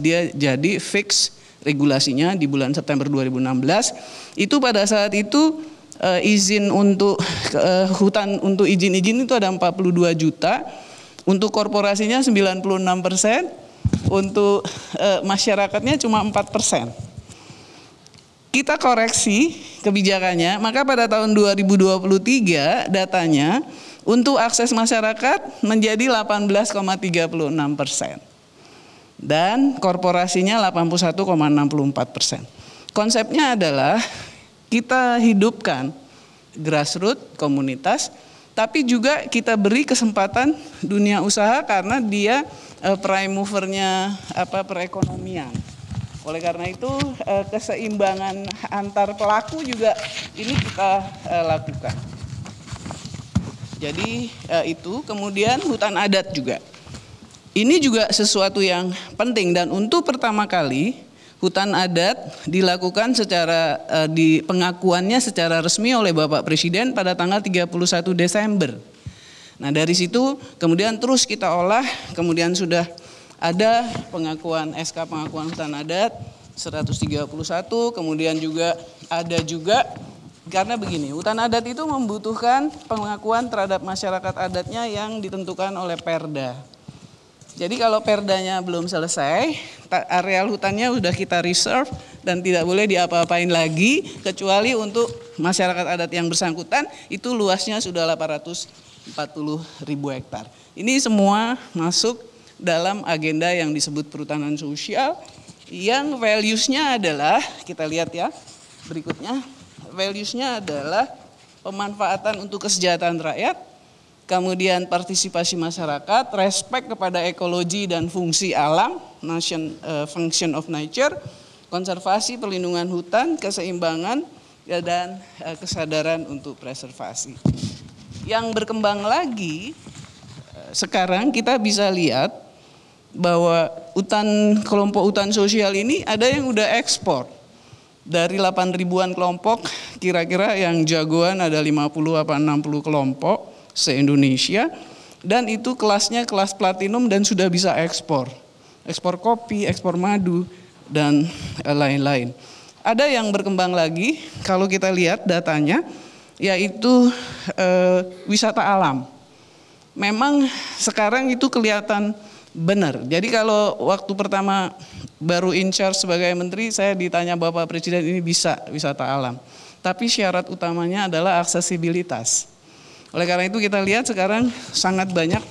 dia jadi fix regulasinya di bulan September 2016. Itu pada saat itu izin untuk hutan, untuk izin-izin itu ada 42 juta, untuk korporasinya 96%, untuk masyarakatnya cuma 4%. Kita koreksi kebijakannya, maka pada tahun 2023 datanya untuk akses masyarakat menjadi 18,36% dan korporasinya 81,64%. Konsepnya adalah kita hidupkan grassroots, komunitas, tapi juga kita beri kesempatan dunia usaha karena dia prime movernya perekonomian. Oleh karena itu keseimbangan antar pelaku juga ini kita lakukan. Jadi itu, kemudian hutan adat juga. Ini juga sesuatu yang penting, dan untuk pertama kali hutan adat dilakukan secara di pengakuannya secara resmi oleh Bapak Presiden pada tanggal 31 Desember. Nah, dari situ kemudian terus kita olah, kemudian sudah ada pengakuan SK pengakuan hutan adat 131, kemudian juga ada juga, karena begini, hutan adat itu membutuhkan pengakuan terhadap masyarakat adatnya yang ditentukan oleh Perda. Jadi kalau perdanya belum selesai, areal hutannya sudah kita reserve dan tidak boleh diapa-apain lagi, kecuali untuk masyarakat adat yang bersangkutan, itu luasnya sudah 840.000 hektar. Ini semua masuk dalam agenda yang disebut perhutanan sosial, yang values-nya adalah, kita lihat ya berikutnya, values-nya adalah pemanfaatan untuk kesejahteraan rakyat, kemudian partisipasi masyarakat, respect kepada ekologi dan fungsi alam, function of nature, konservasi, perlindungan hutan, keseimbangan, dan kesadaran untuk preservasi. Yang berkembang lagi, sekarang kita bisa lihat bahwa kelompok hutan sosial ini ada yang udah ekspor. Dari 8 ribuan kelompok, kira-kira yang jagoan ada 50 apa 60 kelompok se-Indonesia. Dan itu kelasnya kelas platinum dan sudah bisa ekspor. Ekspor kopi, ekspor madu, dan lain-lain. Ada yang berkembang lagi, kalau kita lihat datanya, yaitu wisata alam. Memang sekarang itu kelihatan benar. Jadi kalau waktu pertama baru in charge sebagai menteri, saya ditanya Bapak Presiden ini bisa wisata alam. Tapi syarat utamanya adalah aksesibilitas. Oleh karena itu kita lihat sekarang sangat banyak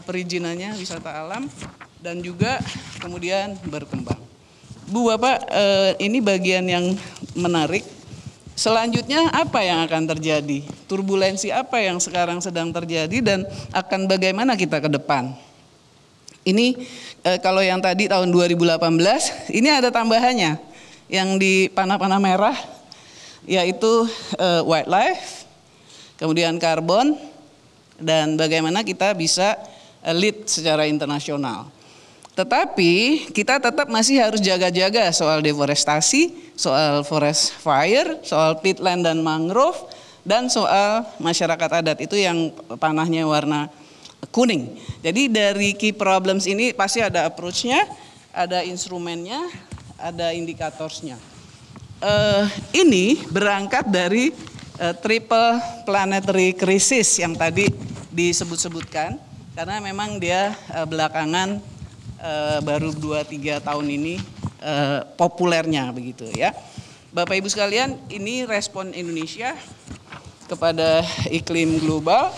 perizinannya wisata alam dan juga kemudian berkembang. Bu, Bapak, ini bagian yang menarik. Selanjutnya apa yang akan terjadi? Turbulensi apa yang sekarang sedang terjadi dan akan bagaimana kita ke depan? Ini kalau yang tadi tahun 2018, ini ada tambahannya. Yang di panah-panah merah yaitu wildlife, kemudian karbon, dan bagaimana kita bisa lead secara internasional. Tetapi kita tetap masih harus jaga-jaga soal deforestasi, soal forest fire, soal peatland dan mangrove, dan soal masyarakat adat. Itu yang panahnya warna kuning. Jadi dari key problems ini pasti ada approach-nya, ada instrumennya, ada indikatorsnya. Ini berangkat dari triple planetary crisis yang tadi disebut-sebutkan, karena memang dia belakangan baru 2-3 tahun ini populernya begitu ya. Bapak Ibu sekalian, ini respon Indonesia kepada iklim global.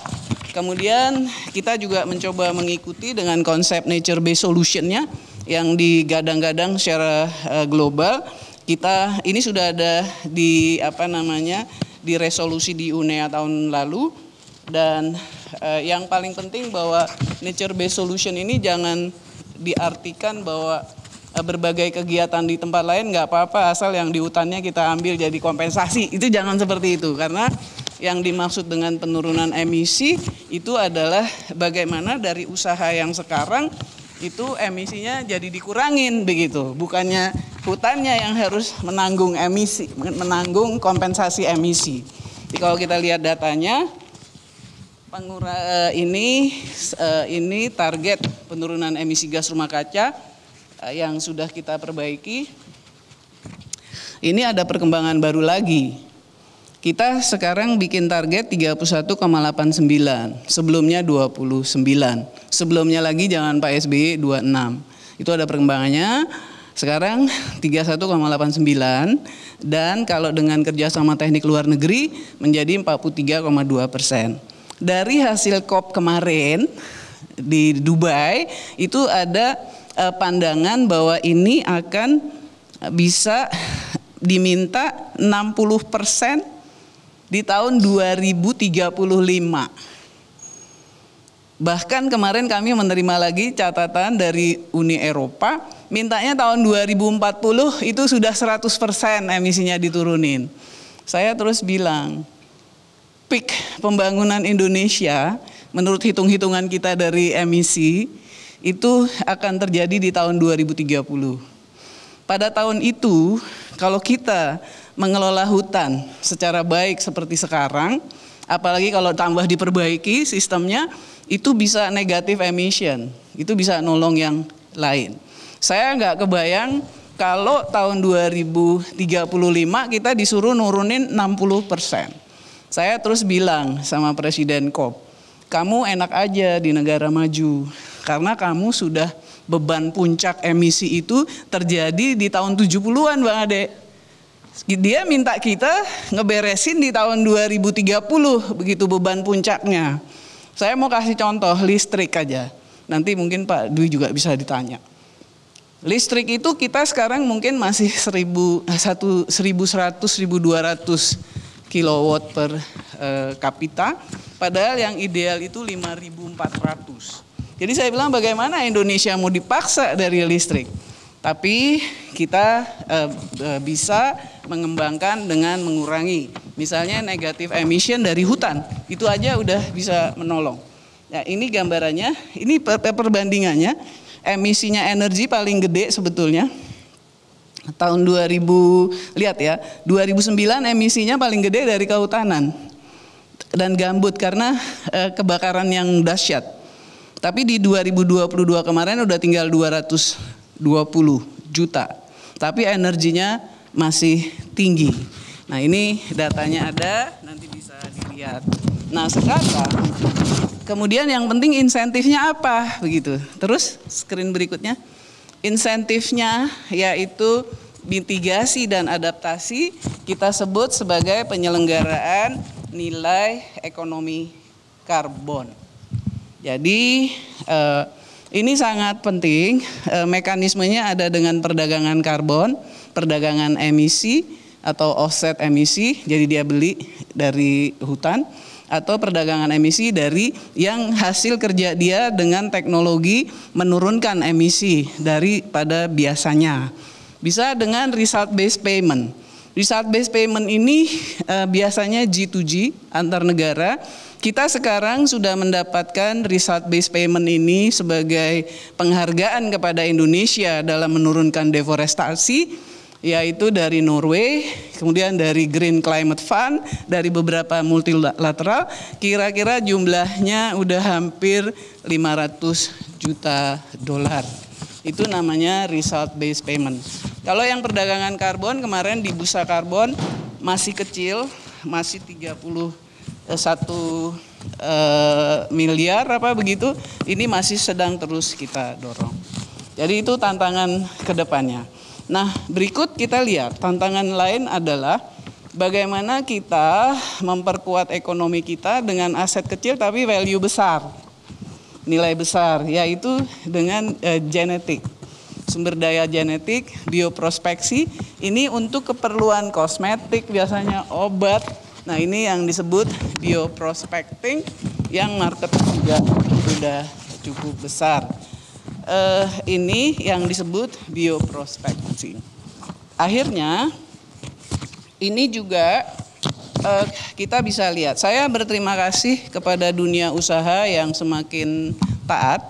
Kemudian kita juga mencoba mengikuti dengan konsep nature based solution-nya yang digadang-gadang secara global. Kita ini sudah ada di di resolusi di UNEA tahun lalu, dan yang paling penting bahwa nature based solution ini jangan diartikan bahwa berbagai kegiatan di tempat lain nggak apa-apa asal yang di hutannya kita ambil jadi kompensasi. Itu jangan seperti itu, karena yang dimaksud dengan penurunan emisi itu adalah bagaimana dari usaha yang sekarang itu emisinya jadi dikurangin begitu, bukannya hutannya yang harus menanggung emisi, menanggung kompensasi emisi. Jadi kalau kita lihat datanya, ini target penurunan emisi gas rumah kaca yang sudah kita perbaiki. Ini ada perkembangan baru lagi. Kita sekarang bikin target 31,89, sebelumnya 29. Sebelumnya lagi jangan Pak SBY 26. Itu ada perkembangannya. Sekarang 31,89 dan kalau dengan kerjasama teknik luar negeri menjadi 43,2%. Dari hasil COP kemarin di Dubai itu ada pandangan bahwa ini akan bisa diminta 60% di tahun 2035. Bahkan kemarin kami menerima lagi catatan dari Uni Eropa, mintanya tahun 2040 itu sudah 100% emisinya diturunin. Saya terus bilang, peak pembangunan Indonesia menurut hitung-hitungan kita dari emisi itu akan terjadi di tahun 2030. Pada tahun itu kalau kita mengelola hutan secara baik seperti sekarang, apalagi kalau tambah diperbaiki sistemnya, itu bisa negative emission, itu bisa nolong yang lain. Saya nggak kebayang kalau tahun 2035 kita disuruh nurunin 60%. Saya terus bilang sama Presiden COP, kamu enak aja di negara maju, karena kamu sudah beban puncak emisi itu terjadi di tahun 70-an Bang Ade. Dia minta kita ngeberesin di tahun 2030, begitu beban puncaknya. Saya mau kasih contoh listrik aja. Nanti mungkin Pak Dwi juga bisa ditanya. Listrik itu kita sekarang mungkin masih 1.100, 1.200 kilowatt per kapita. Padahal yang ideal itu 5.400. Jadi saya bilang bagaimana Indonesia mau dipaksa dari listrik. Tapi kita bisa mengembangkan dengan mengurangi. Misalnya negative emission dari hutan, itu aja udah bisa menolong. Nah, ini gambarannya, ini perbandingannya. Emisinya energi paling gede sebetulnya tahun 2000, lihat ya, 2009 emisinya paling gede dari kehutanan dan gambut karena kebakaran yang dahsyat. Tapi di 2022 kemarin udah tinggal 220 juta. Tapi energinya masih tinggi. Nah ini datanya ada, nanti bisa dilihat. Nah sekarang, kemudian yang penting insentifnya apa begitu. Terus screen berikutnya, insentifnya yaitu mitigasi dan adaptasi kita sebut sebagai penyelenggaraan nilai ekonomi karbon. Jadi ini sangat penting, mekanismenya ada dengan perdagangan karbon, perdagangan emisi atau offset emisi, jadi dia beli dari hutan, atau perdagangan emisi dari yang hasil kerja dia dengan teknologi menurunkan emisi daripada biasanya. Bisa dengan result based payment. Result based payment ini biasanya G2G antar negara. Kita sekarang sudah mendapatkan result based payment ini sebagai penghargaan kepada Indonesia dalam menurunkan deforestasi, yaitu dari Norway, kemudian dari Green Climate Fund, dari beberapa multilateral, kira-kira jumlahnya udah hampir 500 juta dolar. Itu namanya result based payment. Kalau yang perdagangan karbon kemarin di bursa karbon masih kecil, masih 31 miliar apa begitu, ini masih sedang terus kita dorong. Jadi itu tantangan ke depannya. Nah berikut kita lihat tantangan lain adalah bagaimana kita memperkuat ekonomi kita dengan aset kecil tapi value besar, nilai besar, yaitu dengan genetik, sumber daya genetik, bioprospeksi, ini untuk keperluan kosmetik biasanya, obat. Nah ini yang disebut bioprospecting yang market juga sudah cukup besar. Ini yang disebut bioprospeksi. Akhirnya ini juga kita bisa lihat. Saya berterima kasih kepada dunia usaha yang semakin taat.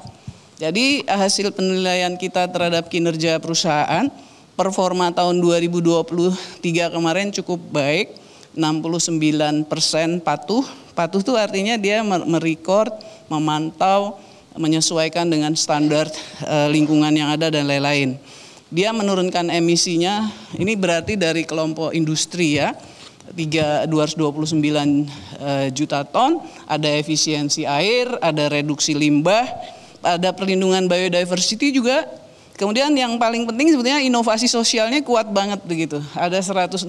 Jadi hasil penilaian kita terhadap kinerja perusahaan, performa tahun 2023 kemarin cukup baik, 69% patuh. Patuh itu artinya dia merecord, memantau, menyesuaikan dengan standar lingkungan yang ada dan lain-lain. Dia menurunkan emisinya, ini berarti dari kelompok industri ya, 229 juta ton, ada efisiensi air, ada reduksi limbah, ada perlindungan biodiversity juga. Kemudian yang paling penting sebetulnya inovasi sosialnya kuat banget begitu. Ada 168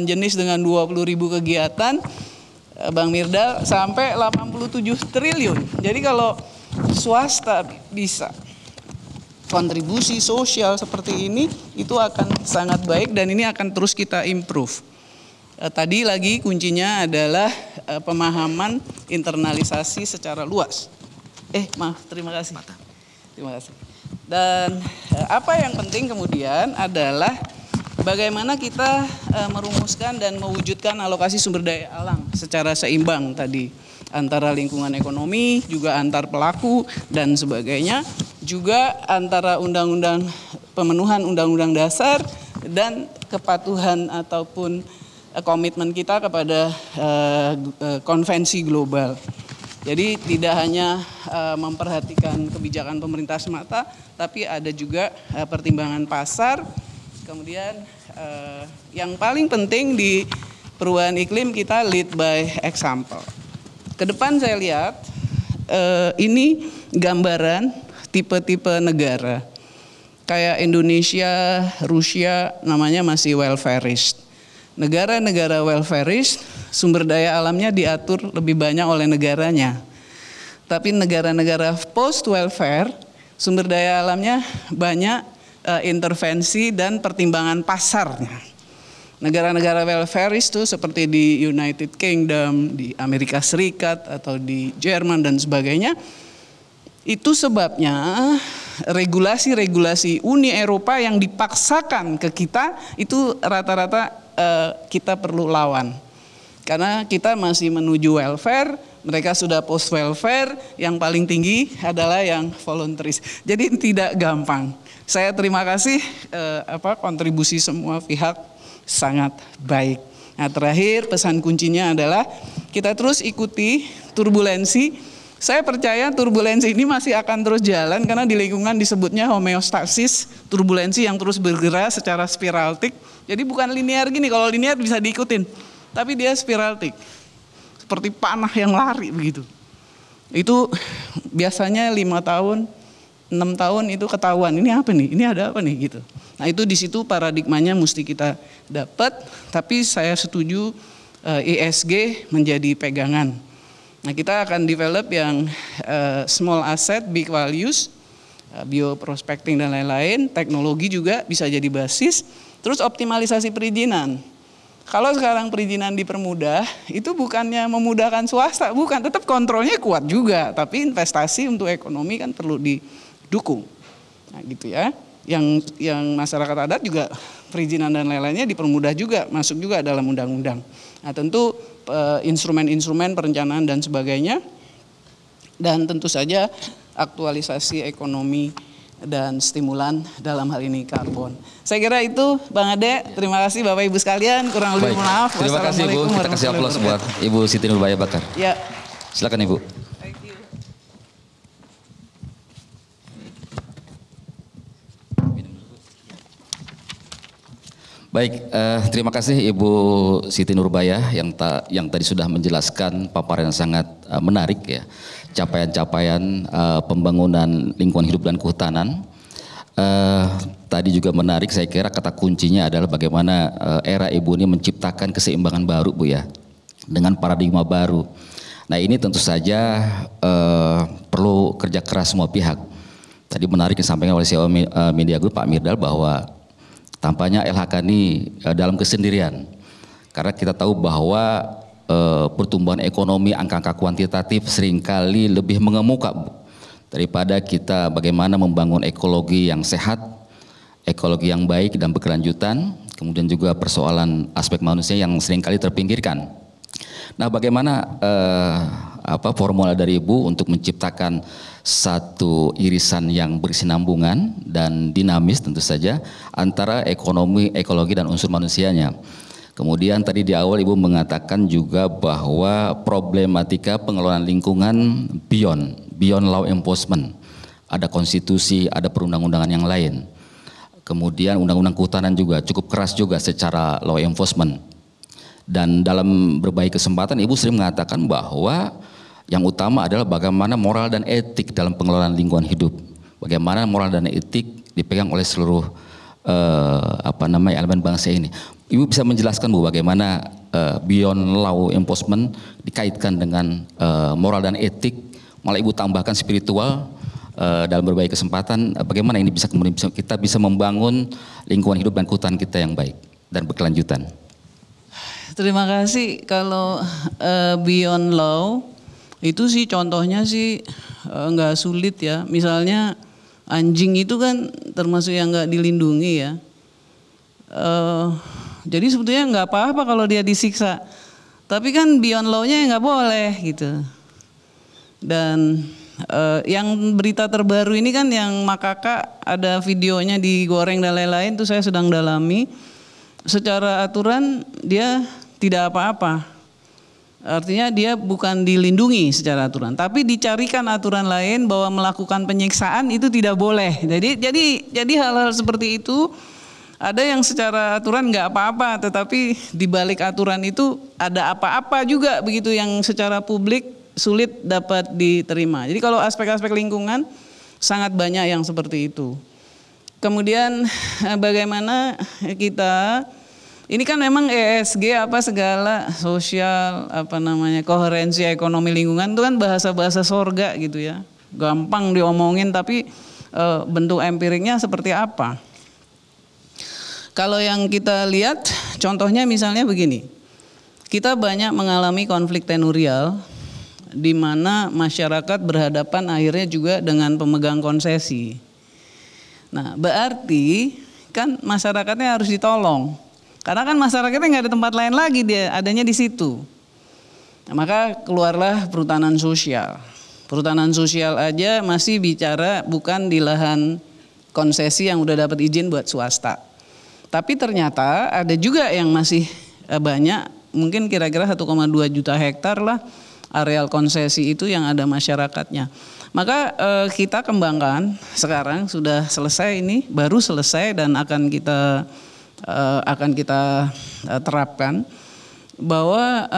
jenis dengan 20.000 kegiatan, Bang Mirdal, sampai 87 triliun. Jadi kalau swasta bisa kontribusi sosial seperti ini, itu akan sangat baik dan ini akan terus kita improve. Tadi lagi kuncinya adalah pemahaman internalisasi secara luas. Terima kasih. Terima kasih. Dan apa yang penting kemudian adalah bagaimana kita merumuskan dan mewujudkan alokasi sumber daya alam secara seimbang tadi. Antara lingkungan ekonomi, juga antar pelaku dan sebagainya, juga antara pemenuhan undang-undang dasar dan kepatuhan ataupun komitmen kita kepada konvensi global. Jadi tidak hanya memperhatikan kebijakan pemerintah semata, tapi ada juga pertimbangan pasar. Kemudian yang paling penting di perubahan iklim kita lead by example. Ke depan saya lihat ini gambaran tipe-tipe negara. Kayak Indonesia, Rusia namanya masih welfareist. Negara-negara welfareist sumber daya alamnya diatur lebih banyak oleh negaranya. Tapi negara-negara post welfare sumber daya alamnya banyak intervensi dan pertimbangan pasarnya. Negara-negara welfareist itu seperti di United Kingdom, di Amerika Serikat atau di Jerman dan sebagainya. Itu sebabnya regulasi-regulasi Uni Eropa yang dipaksakan ke kita itu rata-rata kita perlu lawan. Karena kita masih menuju welfare, mereka sudah post welfare, yang paling tinggi adalah yang voluntaris. Jadi tidak gampang. saya terima kasih kontribusi semua pihak sangat baik. Nah, terakhir pesan kuncinya adalah kita terus ikuti turbulensi. Saya percaya turbulensi ini masih akan terus jalan karena di lingkungan disebutnya homeostasis, turbulensi yang terus bergerak secara spiraltik. Jadi bukan linear gini, kalau linear bisa diikutin, tapi dia spiraltik. Seperti panah yang lari begitu. Itu biasanya 5 tahun, 6 tahun itu ketahuan, ini apa nih, ini ada apa nih gitu. Nah itu di situ paradigmanya mesti kita dapat, tapi saya setuju ESG menjadi pegangan. Nah kita akan develop yang small asset, big values, bioprospecting dan lain-lain, teknologi juga bisa jadi basis, terus optimalisasi perizinan. Kalau sekarang perizinan dipermudah, itu bukannya memudahkan swasta, bukan, tetap kontrolnya kuat juga, tapi investasi untuk ekonomi kan perlu didukung. Nah gitu ya, yang masyarakat adat juga perizinan dan lain-lainnya dipermudah juga, masuk juga dalam undang-undang. Nah tentu instrumen-instrumen perencanaan dan sebagainya, dan tentu saja aktualisasi ekonomi dan stimulan dalam hal ini karbon. Saya kira itu Bang Ade, terima kasih Bapak Ibu sekalian, kurang lebih mohon maaf. Terima kasih Ibu, kita kasih aplaus buat Ibu Siti Nurbaya Bakar. Ya. Silakan Ibu. Baik, terima kasih Ibu Siti Nurbaya yang tadi sudah menjelaskan paparan yang sangat menarik ya, capaian-capaian pembangunan lingkungan hidup dan kehutanan. Tadi juga menarik, saya kira kata kuncinya adalah bagaimana era Ibu ini menciptakan keseimbangan baru Bu ya, dengan paradigma baru. Nah ini tentu saja perlu kerja keras semua pihak. Tadi menarik disampaikan oleh CEO Media Group Pak Mirdal bahwa tampaknya LHK ini dalam kesendirian, karena kita tahu bahwa pertumbuhan ekonomi angka-angka kuantitatif seringkali lebih mengemuka daripada kita bagaimana membangun ekologi yang sehat, ekologi yang baik dan berkelanjutan, kemudian juga persoalan aspek manusia yang seringkali terpinggirkan. Nah, bagaimana formula dari Ibu untuk menciptakan satu irisan yang berkesinambungan dan dinamis tentu saja antara ekonomi, ekologi dan unsur manusianya. Kemudian tadi di awal Ibu mengatakan juga bahwa problematika pengelolaan lingkungan beyond law enforcement. Ada konstitusi, ada perundang-undangan yang lain. Kemudian undang-undang kehutanan juga cukup keras juga secara law enforcement. Dan dalam berbagai kesempatan Ibu sering mengatakan bahwa yang utama adalah bagaimana moral dan etik dalam pengelolaan lingkungan hidup. Bagaimana moral dan etik dipegang oleh seluruh elemen bangsa ini. Ibu bisa menjelaskan Bu bagaimana beyond law enforcement dikaitkan dengan moral dan etik, malah Ibu tambahkan spiritual dalam berbagai kesempatan. Bagaimana ini bisa kemudian kita bisa membangun lingkungan hidup dan kehutanan kita yang baik dan berkelanjutan. Terima kasih. Kalau beyond law itu sih contohnya sih nggak sulit ya. Misalnya anjing itu kan termasuk yang nggak dilindungi ya. Jadi sebetulnya nggak apa-apa kalau dia disiksa. Tapi kan beyond law-nya nggak boleh gitu. Dan yang berita terbaru ini kan yang makaka ada videonya digoreng dan lain-lain, itu saya sedang dalami. Secara aturan dia tidak apa-apa. Artinya dia bukan dilindungi secara aturan, tapi dicarikan aturan lain bahwa melakukan penyiksaan itu tidak boleh. Jadi hal-hal seperti itu ada yang secara aturan nggak apa-apa, tetapi di balik aturan itu ada apa-apa juga begitu yang secara publik sulit dapat diterima. Jadi kalau aspek-aspek lingkungan sangat banyak yang seperti itu. Kemudian bagaimana kita ini kan memang ESG apa segala sosial koherensi ekonomi lingkungan itu kan bahasa-bahasa sorga gitu ya. Gampang diomongin tapi bentuk empiriknya seperti apa? Kalau yang kita lihat contohnya misalnya begini. Kita banyak mengalami konflik tenurial di mana masyarakat berhadapan akhirnya juga dengan pemegang konsesi. Nah, berarti kan masyarakatnya harus ditolong. Karena kan masyarakatnya nggak ada tempat lain lagi, dia adanya di situ. Nah, maka keluarlah perhutanan sosial. Perhutanan sosial aja masih bicara bukan di lahan konsesi yang udah dapat izin buat swasta. Tapi ternyata ada juga yang masih banyak, mungkin kira-kira 1,2 juta hektar lah areal konsesi itu yang ada masyarakatnya. Maka kita kembangkan sekarang sudah selesai ini, baru selesai dan akan kita terapkan bahwa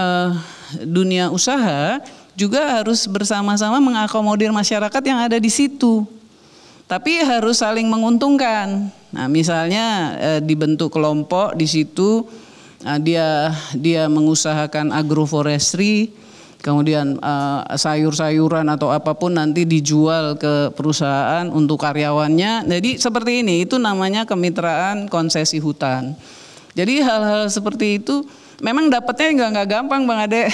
dunia usaha juga harus bersama-sama mengakomodir masyarakat yang ada di situ. Tapi harus saling menguntungkan. Nah, misalnya dibentuk kelompok di situ, dia mengusahakan agroforestry, kemudian sayur-sayuran atau apapun nanti dijual ke perusahaan untuk karyawannya. Jadi seperti ini, itu namanya kemitraan konsesi hutan. Jadi hal-hal seperti itu memang dapatnya nggak gampang Bang Ade.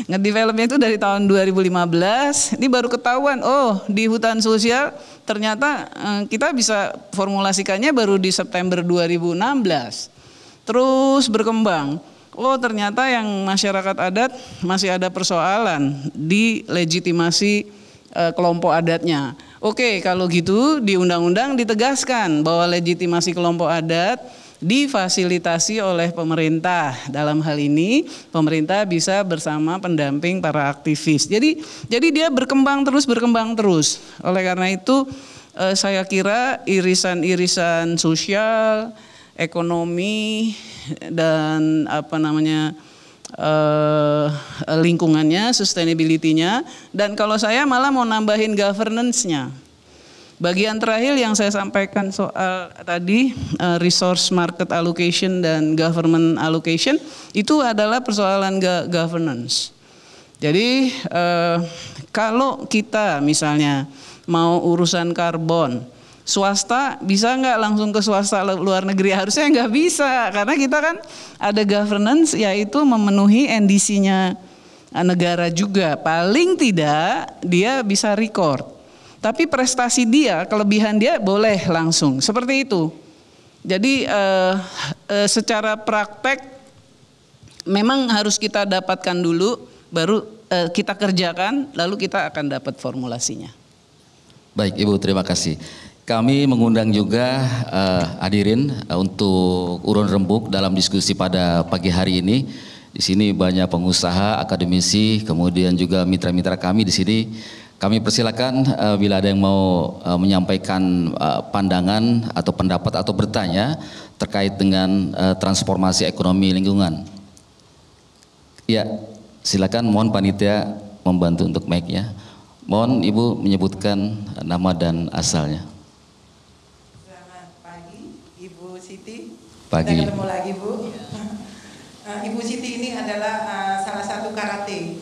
Ngedevelopnya itu dari tahun 2015, ini baru ketahuan, oh di hutan sosial ternyata kita bisa formulasikannya baru di September 2016. Terus berkembang. Oh ternyata yang masyarakat adat masih ada persoalan di legitimasi kelompok adatnya. Oke, kalau gitu di undang-undang ditegaskan bahwa legitimasi kelompok adat difasilitasi oleh pemerintah. Dalam hal ini pemerintah bisa bersama pendamping para aktivis. Jadi dia berkembang terus. Oleh karena itu saya kira irisan-irisan sosial, ekonomi dan lingkungannya, sustainability-nya, dan kalau saya malah mau nambahin governance-nya. Bagian terakhir yang saya sampaikan soal tadi resource market allocation dan government allocation itu adalah persoalan governance. Jadi kalau kita misalnya mau urusan karbon, swasta bisa nggak langsung ke swasta luar negeri? Harusnya nggak bisa, karena kita kan ada governance, yaitu memenuhi NDC-nya negara juga. Paling tidak dia bisa record. Tapi prestasi dia, kelebihan dia boleh langsung, seperti itu. Jadi secara praktek memang harus kita dapatkan dulu, baru kita kerjakan, lalu kita akan dapat formulasinya. Baik Ibu, terima kasih. Kami mengundang juga hadirin untuk urun rembuk dalam diskusi pada pagi hari ini. Di sini banyak pengusaha, akademisi, kemudian juga mitra-mitra kami di sini. Kami persilakan bila ada yang mau menyampaikan pandangan atau pendapat atau bertanya terkait dengan transformasi ekonomi lingkungan. Ya, silakan, mohon panitia membantu untuk mic-nya. Mohon Ibu menyebutkan nama dan asalnya. Selamat pagi, Ibu Siti. Pagi. Kita ketemu lagi, Bu. Ibu Siti ini adalah salah satu karate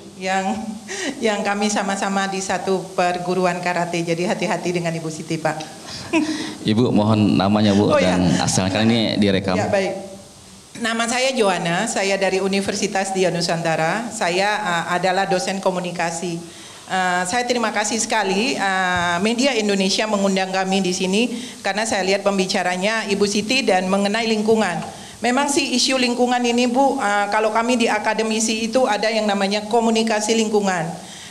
yang kami sama-sama di satu perguruan karate. Jadi hati-hati dengan Ibu Siti, Pak. Ibu mohon namanya Bu dan asal, karena ini direkam. Ya, baik. Nama saya Joanna, saya dari Universitas Dia Nusantara. Saya adalah dosen komunikasi. Saya terima kasih sekali media Indonesia mengundang kami di sini karena saya lihat pembicaranya Ibu Siti dan mengenai lingkungan. Memang sih isu lingkungan ini Bu, kalau kami di akademisi itu ada yang namanya komunikasi lingkungan.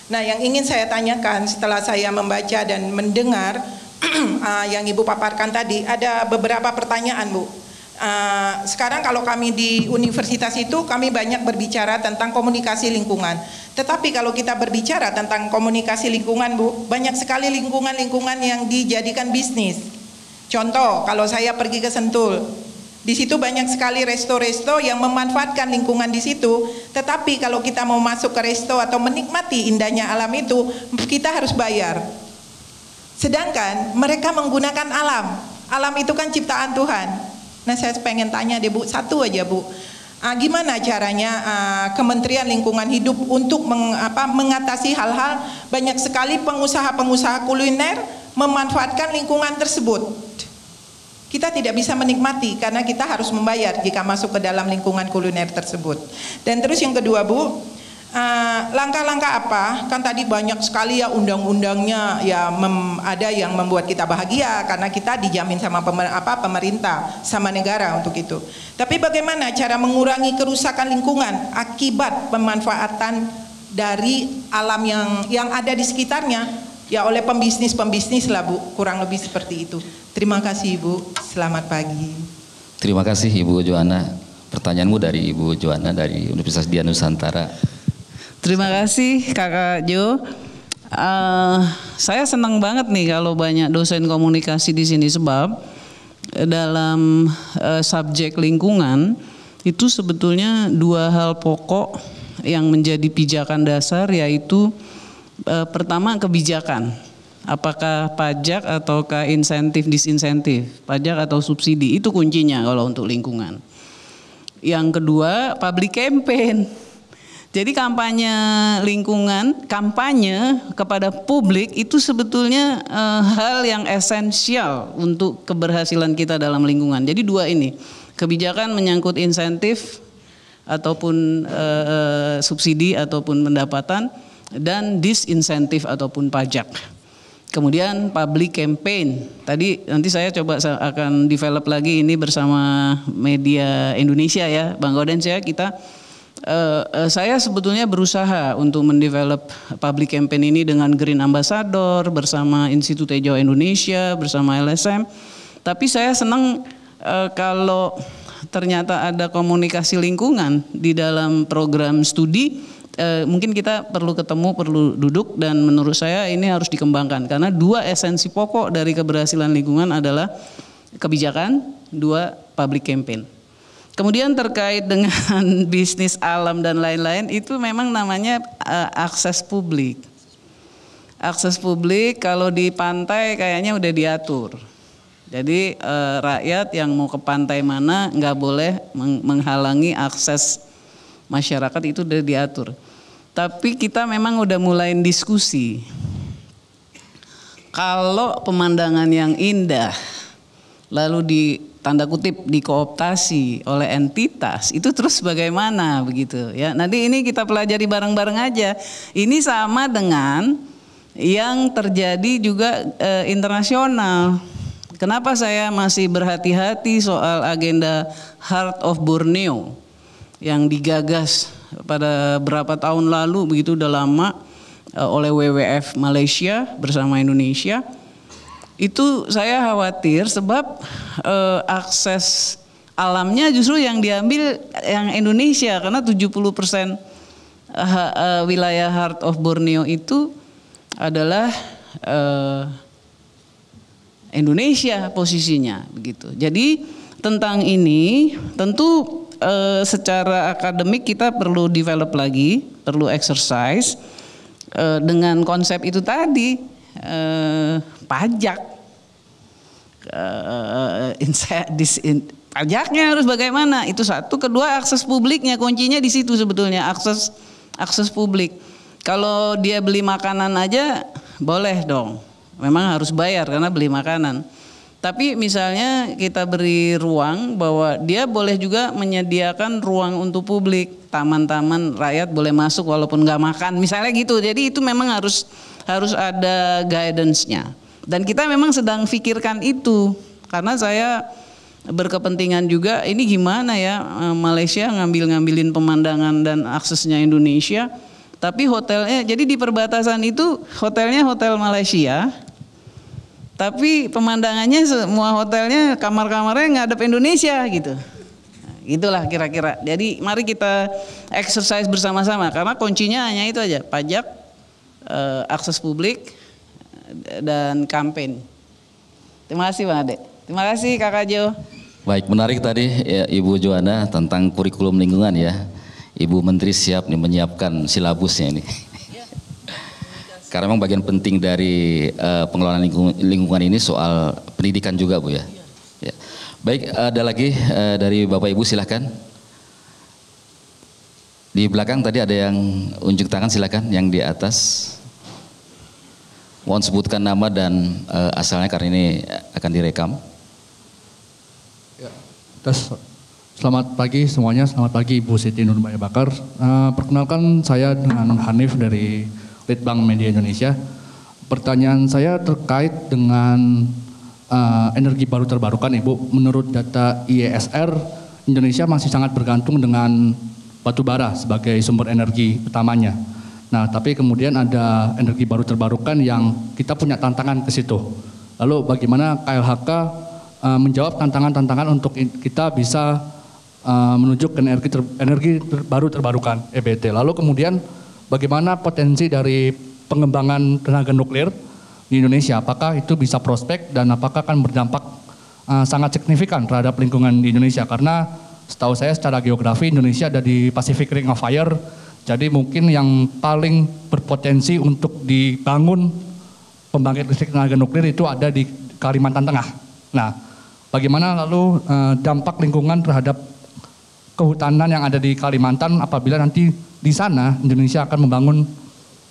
Nah, yang ingin saya tanyakan setelah saya membaca dan mendengar yang Ibu paparkan tadi, ada beberapa pertanyaan Bu. Sekarang kalau kami di universitas itu kami banyak berbicara tentang komunikasi lingkungan. Tetapi kalau kita berbicara tentang komunikasi lingkungan Bu, banyak sekali lingkungan-lingkungan yang dijadikan bisnis. Contoh, kalau saya pergi ke Sentul, di situ banyak sekali resto-resto yang memanfaatkan lingkungan di situ. Tetapi kalau kita mau masuk ke resto atau menikmati indahnya alam itu, kita harus bayar. Sedangkan mereka menggunakan alam. Alam itu kan ciptaan Tuhan. Nah, saya pengen tanya deh Bu, satu aja Bu. Gimana caranya Kementerian Lingkungan Hidup untuk mengatasi hal-hal banyak sekali pengusaha-pengusaha kuliner memanfaatkan lingkungan tersebut. Kita tidak bisa menikmati karena kita harus membayar jika masuk ke dalam lingkungan kuliner tersebut. Dan terus yang kedua Bu, langkah-langkah apa? Kan tadi banyak sekali ya undang-undangnya ya, ada yang membuat kita bahagia karena kita dijamin sama pemerintah, sama negara untuk itu. Tapi bagaimana cara mengurangi kerusakan lingkungan akibat pemanfaatan dari alam yang ada di sekitarnya? ya oleh pembisnis lah Bu, kurang lebih seperti itu. Terima kasih Ibu, selamat pagi. Terima kasih Ibu Joanna. Pertanyaanmu dari Ibu Joanna dari Universitas Dian Nusantara. Terima kasih Kakak Jo. Saya senang banget nih kalau banyak dosen komunikasi di sini, sebab dalam subjek lingkungan itu sebetulnya dua hal pokok yang menjadi pijakan dasar, yaitu pertama kebijakan, apakah pajak ataukah insentif disinsentif, pajak atau subsidi, itu kuncinya kalau untuk lingkungan. Yang kedua public campaign. Jadi kampanye lingkungan, kampanye kepada publik itu sebetulnya hal yang esensial untuk keberhasilan kita dalam lingkungan. Jadi dua ini, kebijakan menyangkut insentif ataupun subsidi ataupun pendapatan, dan disinsentif ataupun pajak. Kemudian public campaign. Tadi nanti saya coba akan develop lagi ini bersama media Indonesia ya, Bang Gaudens ya, saya sebetulnya berusaha untuk mendevelop public campaign ini dengan Green Ambassador, bersama Institut Hijau Indonesia, bersama LSM. Tapi saya senang kalau ternyata ada komunikasi lingkungan di dalam program studi, mungkin kita perlu ketemu, perlu duduk, dan menurut saya ini harus dikembangkan. Karena dua esensi pokok dari keberhasilan lingkungan adalah kebijakan, dua public campaign. Kemudian terkait dengan bisnis alam dan lain-lain, itu memang namanya akses publik. Akses publik kalau di pantai kayaknya udah diatur. Jadi rakyat yang mau ke pantai mana nggak boleh menghalangi akses masyarakat, itu udah diatur. Tapi kita memang udah mulai diskusi. Kalau pemandangan yang indah lalu tanda kutip dikooptasi oleh entitas, itu terus bagaimana begitu ya. Nanti ini kita pelajari bareng-bareng aja. Ini sama dengan yang terjadi juga internasional. Kenapa saya masih berhati-hati soal agenda Heart of Borneo yang digagas pada berapa tahun lalu, begitu udah lama, oleh WWF Malaysia bersama Indonesia. Itu saya khawatir sebab akses alamnya justru yang diambil yang Indonesia, karena 70% wilayah Heart of Borneo itu adalah Indonesia posisinya begitu. Jadi tentang ini tentu secara akademik kita perlu develop lagi, perlu exercise dengan konsep itu tadi. Pajak, pajaknya harus bagaimana, itu satu. Kedua, akses publiknya, kuncinya di situ sebetulnya, akses publik. Kalau dia beli makanan aja boleh dong, memang harus bayar karena beli makanan. Tapi misalnya kita beri ruang bahwa dia boleh juga menyediakan ruang untuk publik, taman-taman rakyat boleh masuk walaupun nggak makan, misalnya gitu. Jadi itu memang harus ada guidance-nya. Dan kita memang sedang pikirkan itu. Karena saya berkepentingan juga ini gimana ya Malaysia ngambilin pemandangan dan aksesnya Indonesia. Tapi hotelnya, jadi di perbatasan itu hotelnya hotel Malaysia. Tapi pemandangannya semua hotelnya kamar-kamarnya ngadep Indonesia gitu. Itulah kira-kira. Jadi mari kita exercise bersama-sama. Karena kuncinya hanya itu aja, pajak, akses publik, dan campaign. Terima kasih Bang Ade. Terima kasih Kakak Jo. Baik, menarik tadi ya, Ibu Joanna tentang kurikulum lingkungan ya. Ibu Menteri siap nih menyiapkan silabusnya ini. Karena memang bagian penting dari pengelolaan lingkungan ini soal pendidikan juga Bu ya. Ya. Baik, ada lagi dari Bapak Ibu silahkan. Di belakang tadi ada yang unjuk tangan, silakan yang di atas. Mohon sebutkan nama dan asalnya karena ini akan direkam. Ya, selamat pagi semuanya, selamat pagi Ibu Siti Nurbaya Bakar. Perkenalkan saya dengan Hanif dari Litbang Media Indonesia. Pertanyaan saya terkait dengan energi baru terbarukan Ibu. Menurut data IESR, Indonesia masih sangat bergantung dengan batu bara sebagai sumber energi utamanya. Nah, tapi kemudian ada energi baru terbarukan yang kita punya tantangan ke situ. Lalu bagaimana KLHK menjawab tantangan-tantangan untuk kita bisa menuju ke energi baru terbarukan EBT. Lalu kemudian bagaimana potensi dari pengembangan tenaga nuklir di Indonesia? Apakah itu bisa prospek dan apakah akan berdampak sangat signifikan terhadap lingkungan di Indonesia? Karena setahu saya secara geografi Indonesia ada di Pacific Ring of Fire, jadi mungkin yang paling berpotensi untuk dibangun pembangkit listrik tenaga nuklir itu ada di Kalimantan Tengah. Nah, bagaimana lalu dampak lingkungan terhadap kehutanan yang ada di Kalimantan apabila nanti di sana Indonesia akan membangun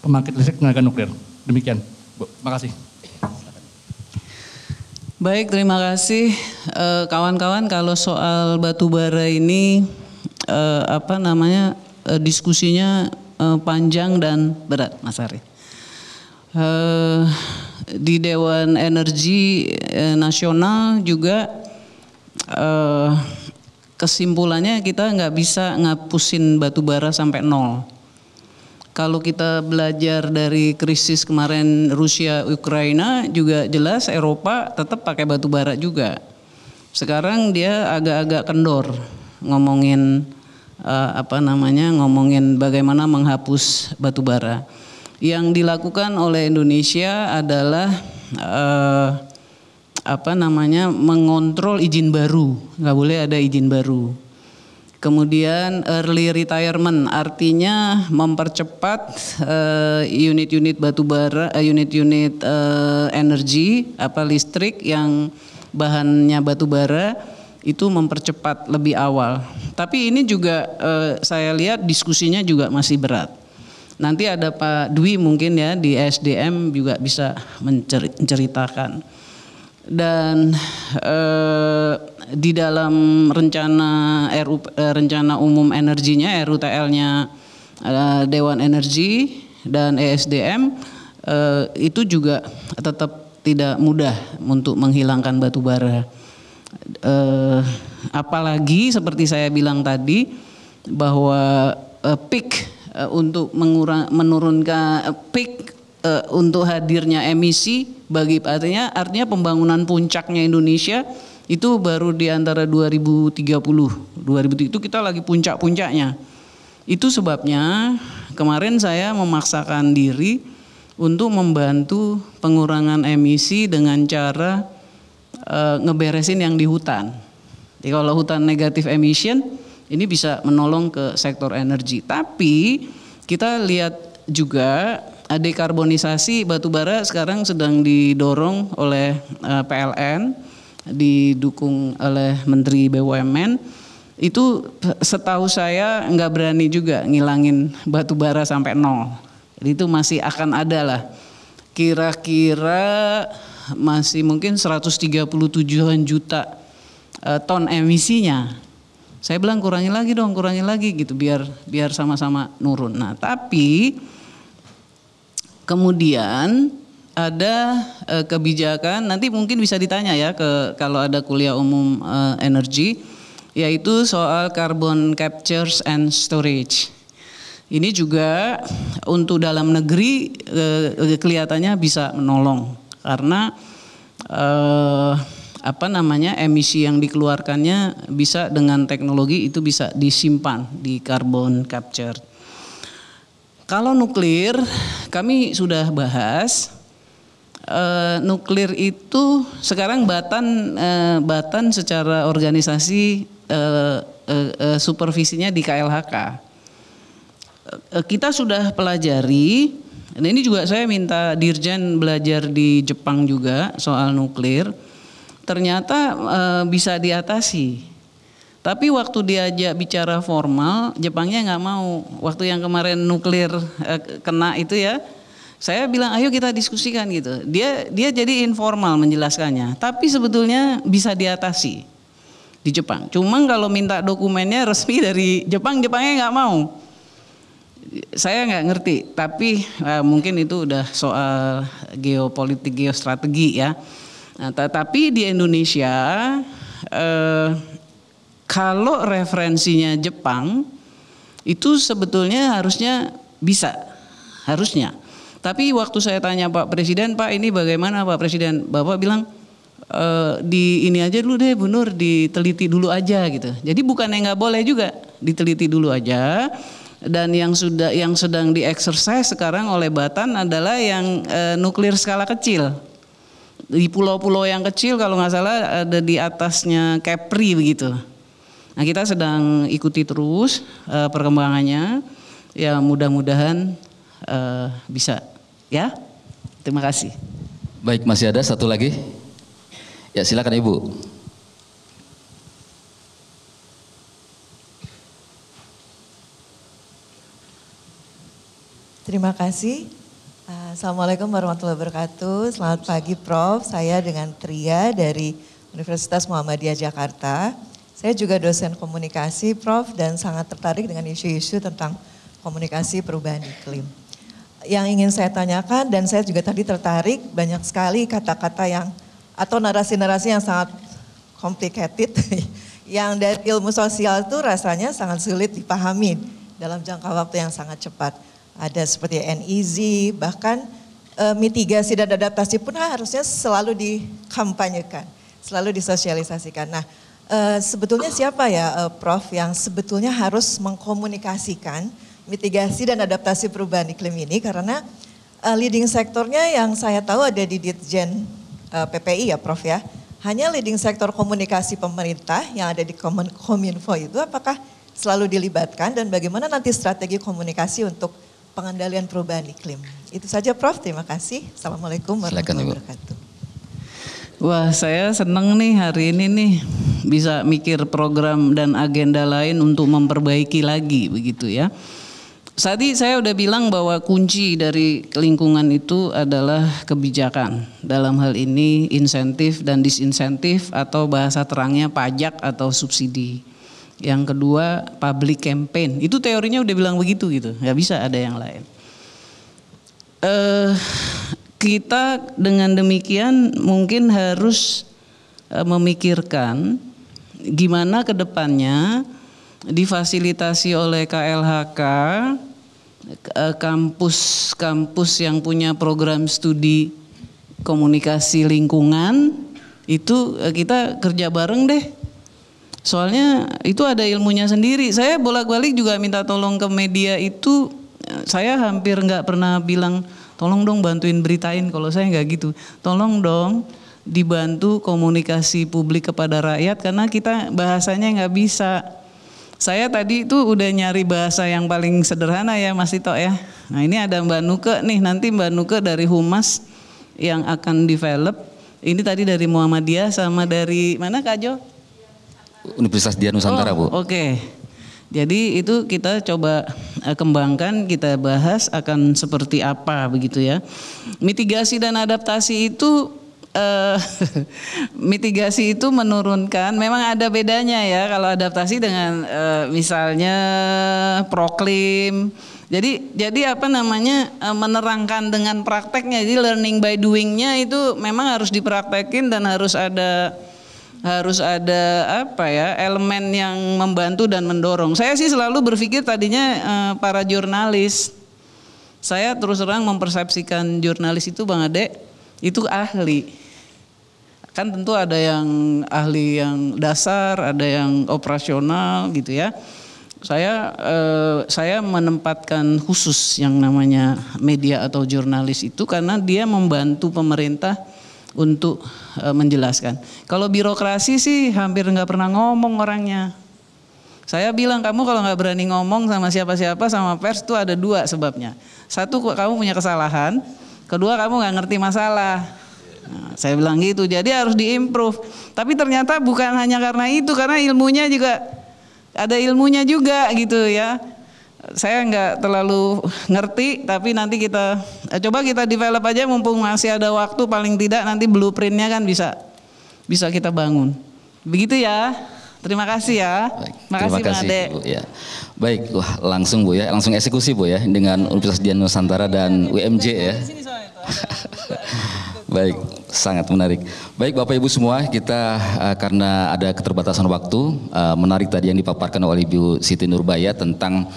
pembangkit listrik tenaga nuklir? Demikian, Bu. Terima kasih. Baik, terima kasih kawan-kawan. Kalau soal batu bara ini diskusinya panjang dan berat, Mas Ari. Di Dewan Energi Nasional juga kesimpulannya kita nggak bisa ngapusin batu bara sampai nol. Kalau kita belajar dari krisis kemarin Rusia Ukraina juga jelas Eropa tetap pakai batu bara juga. Sekarang dia agak-agak kendor ngomongin ngomongin bagaimana menghapus batu bara. Yang dilakukan oleh Indonesia adalah mengontrol izin baru, nggak boleh ada izin baru. Kemudian early retirement artinya mempercepat unit-unit batu bara, unit-unit energi listrik yang bahannya batu bara itu mempercepat lebih awal. Tapi ini juga saya lihat diskusinya juga masih berat. Nanti ada Pak Dwi mungkin ya di SDM juga bisa menceritakan. Dan di dalam rencana umum energinya RUTL-nya Dewan Energi dan ESDM itu juga tetap tidak mudah untuk menghilangkan batu bara. Apalagi seperti saya bilang tadi bahwa peak untuk menurunkan peak untuk hadirnya emisi artinya pembangunan puncaknya Indonesia itu baru di antara 2030 itu kita lagi puncak-puncaknya. Itu sebabnya kemarin saya memaksakan diri untuk membantu pengurangan emisi dengan cara ngeberesin yang di hutan. Jadi kalau hutan negatif emission ini bisa menolong ke sektor energi. Tapi kita lihat juga dekarbonisasi batubara sekarang sedang didorong oleh PLN, didukung oleh Menteri BUMN. Itu setahu saya nggak berani juga ngilangin batubara sampai nol. Jadi itu masih akan ada lah. Kira-kira masih mungkin 137-an juta ton emisinya. Saya bilang kurangi lagi gitu biar sama-sama nurun. Nah, tapi kemudian ada kebijakan, nanti mungkin bisa ditanya ya kalau ada kuliah umum energi, yaitu soal carbon capture and storage. Ini juga untuk dalam negeri kelihatannya bisa menolong karena emisi yang dikeluarkannya bisa dengan teknologi itu bisa disimpan di carbon capture. Kalau nuklir, kami sudah bahas, nuklir itu sekarang Batan secara organisasi supervisinya di KLHK. Kita sudah pelajari, dan ini juga saya minta Dirjen belajar di Jepang juga soal nuklir, ternyata bisa diatasi. Tapi waktu diajak bicara formal, Jepangnya nggak mau. Waktu yang kemarin nuklir kena itu ya, saya bilang ayo kita diskusikan gitu. Dia jadi informal menjelaskannya, tapi sebetulnya bisa diatasi di Jepang. Cuma kalau minta dokumennya resmi dari Jepangnya nggak mau. Saya nggak ngerti, tapi mungkin itu udah soal geopolitik, geostrategi ya. Nah, tapi di Indonesia kalau referensinya Jepang itu sebetulnya harusnya bisa harusnya. Tapi waktu saya tanya Pak Presiden, Pak ini bagaimana Pak Presiden? Bapak bilang di ini aja dulu deh Bu Nur, diteliti dulu aja gitu. Jadi bukannya nggak boleh juga, diteliti dulu aja. Dan yang sedang di-exercise sekarang oleh Batan adalah yang nuklir skala kecil. Di pulau-pulau yang kecil kalau nggak salah ada di atasnya Kepri begitu. Nah kita sedang ikuti terus perkembangannya. Ya mudah-mudahan bisa ya. Terima kasih. Baik, masih ada satu lagi. Ya silakan Ibu. Terima kasih. Assalamualaikum warahmatullahi wabarakatuh. Selamat pagi Prof. Saya dengan Tria dari Universitas Muhammadiyah Jakarta. Saya juga dosen komunikasi Prof. Dan sangat tertarik dengan isu-isu tentang komunikasi perubahan iklim. Yang ingin saya tanyakan dan saya juga tadi tertarik banyak sekali kata-kata yang atau narasi-narasi yang sangat complicated yang dari ilmu sosial itu rasanya sangat sulit dipahami dalam jangka waktu yang sangat cepat. Ada seperti NEZ, bahkan mitigasi dan adaptasi pun harusnya selalu dikampanyekan, selalu disosialisasikan. Nah, sebetulnya siapa ya Prof yang sebetulnya harus mengkomunikasikan mitigasi dan adaptasi perubahan iklim ini? Karena leading sektornya yang saya tahu ada di Ditjen PPI ya Prof ya. Hanya leading sektor komunikasi pemerintah yang ada di Kominfo itu apakah selalu dilibatkan dan bagaimana nanti strategi komunikasi untuk pengendalian perubahan iklim. Itu saja Prof, terima kasih. Assalamualaikum warahmatullahi wabarakatuh. Wah saya senang nih hari ini nih bisa mikir program dan agenda lain untuk memperbaiki lagi begitu ya. Tadi saya udah bilang bahwa kunci dari lingkungan itu adalah kebijakan. Dalam hal ini insentif dan disinsentif atau bahasa terangnya pajak atau subsidi. Yang kedua public campaign, itu teorinya udah bilang begitu gitu, nggak bisa ada yang lain. Kita dengan demikian mungkin harus memikirkan gimana ke depannya difasilitasi oleh KLHK, kampus-kampus yang punya program studi komunikasi lingkungan, itu kita kerja bareng deh. Soalnya itu ada ilmunya sendiri. Saya bolak-balik juga minta tolong ke media itu, saya hampir nggak pernah bilang tolong dong bantuin beritain, kalau saya nggak gitu. Tolong dong dibantu komunikasi publik kepada rakyat karena kita bahasanya nggak bisa. Saya tadi itu udah nyari bahasa yang paling sederhana ya Mas Tito ya. Nah ini ada Mbak Nuke nih, nanti Mbak Nuke dari Humas yang akan develop. Ini tadi dari Muhammadiyah sama dari mana Kak Jo? Universitas Dian Nusantara Bu. Oke. Jadi itu kita coba kembangkan, kita bahas akan seperti apa begitu ya. Mitigasi dan adaptasi itu mitigasi itu menurunkan, memang ada bedanya ya kalau adaptasi dengan misalnya proklim. Jadi apa namanya menerangkan dengan prakteknya. Jadi learning by doing-nya itu memang harus dipraktekin dan harus ada apa ya elemen yang membantu dan mendorong. Saya sih selalu berpikir tadinya para jurnalis, saya terus terang mempersepsikan jurnalis itu Bang Ade itu ahli. Kan tentu ada yang ahli yang dasar, ada yang operasional gitu ya. Saya menempatkan khusus yang namanya media atau jurnalis itu karena dia membantu pemerintah untuk menjelaskan. Kalau birokrasi sih hampir nggak pernah ngomong orangnya. Saya bilang kamu kalau nggak berani ngomong sama siapa-siapa sama pers itu ada dua sebabnya. Satu kamu punya kesalahan, kedua kamu nggak ngerti masalah. Nah, saya bilang gitu. Jadi harus diimprove. Tapi ternyata bukan hanya karena itu, karena ilmunya juga ada ilmunya juga gitu ya. Saya nggak terlalu ngerti, tapi nanti kita coba kita develop aja mumpung masih ada waktu, paling tidak nanti blueprintnya kan bisa kita bangun. Begitu ya. Terima kasih ya. Baik, terima kasih Bu ya. Baik, wah, langsung Bu ya, langsung eksekusi Bu ya dengan Universitas Dian Nusantara dan UMJ ya. Baik, sangat menarik. Baik Bapak Ibu semua, kita karena ada keterbatasan waktu, menarik tadi yang dipaparkan oleh Ibu Siti Nurbaya tentang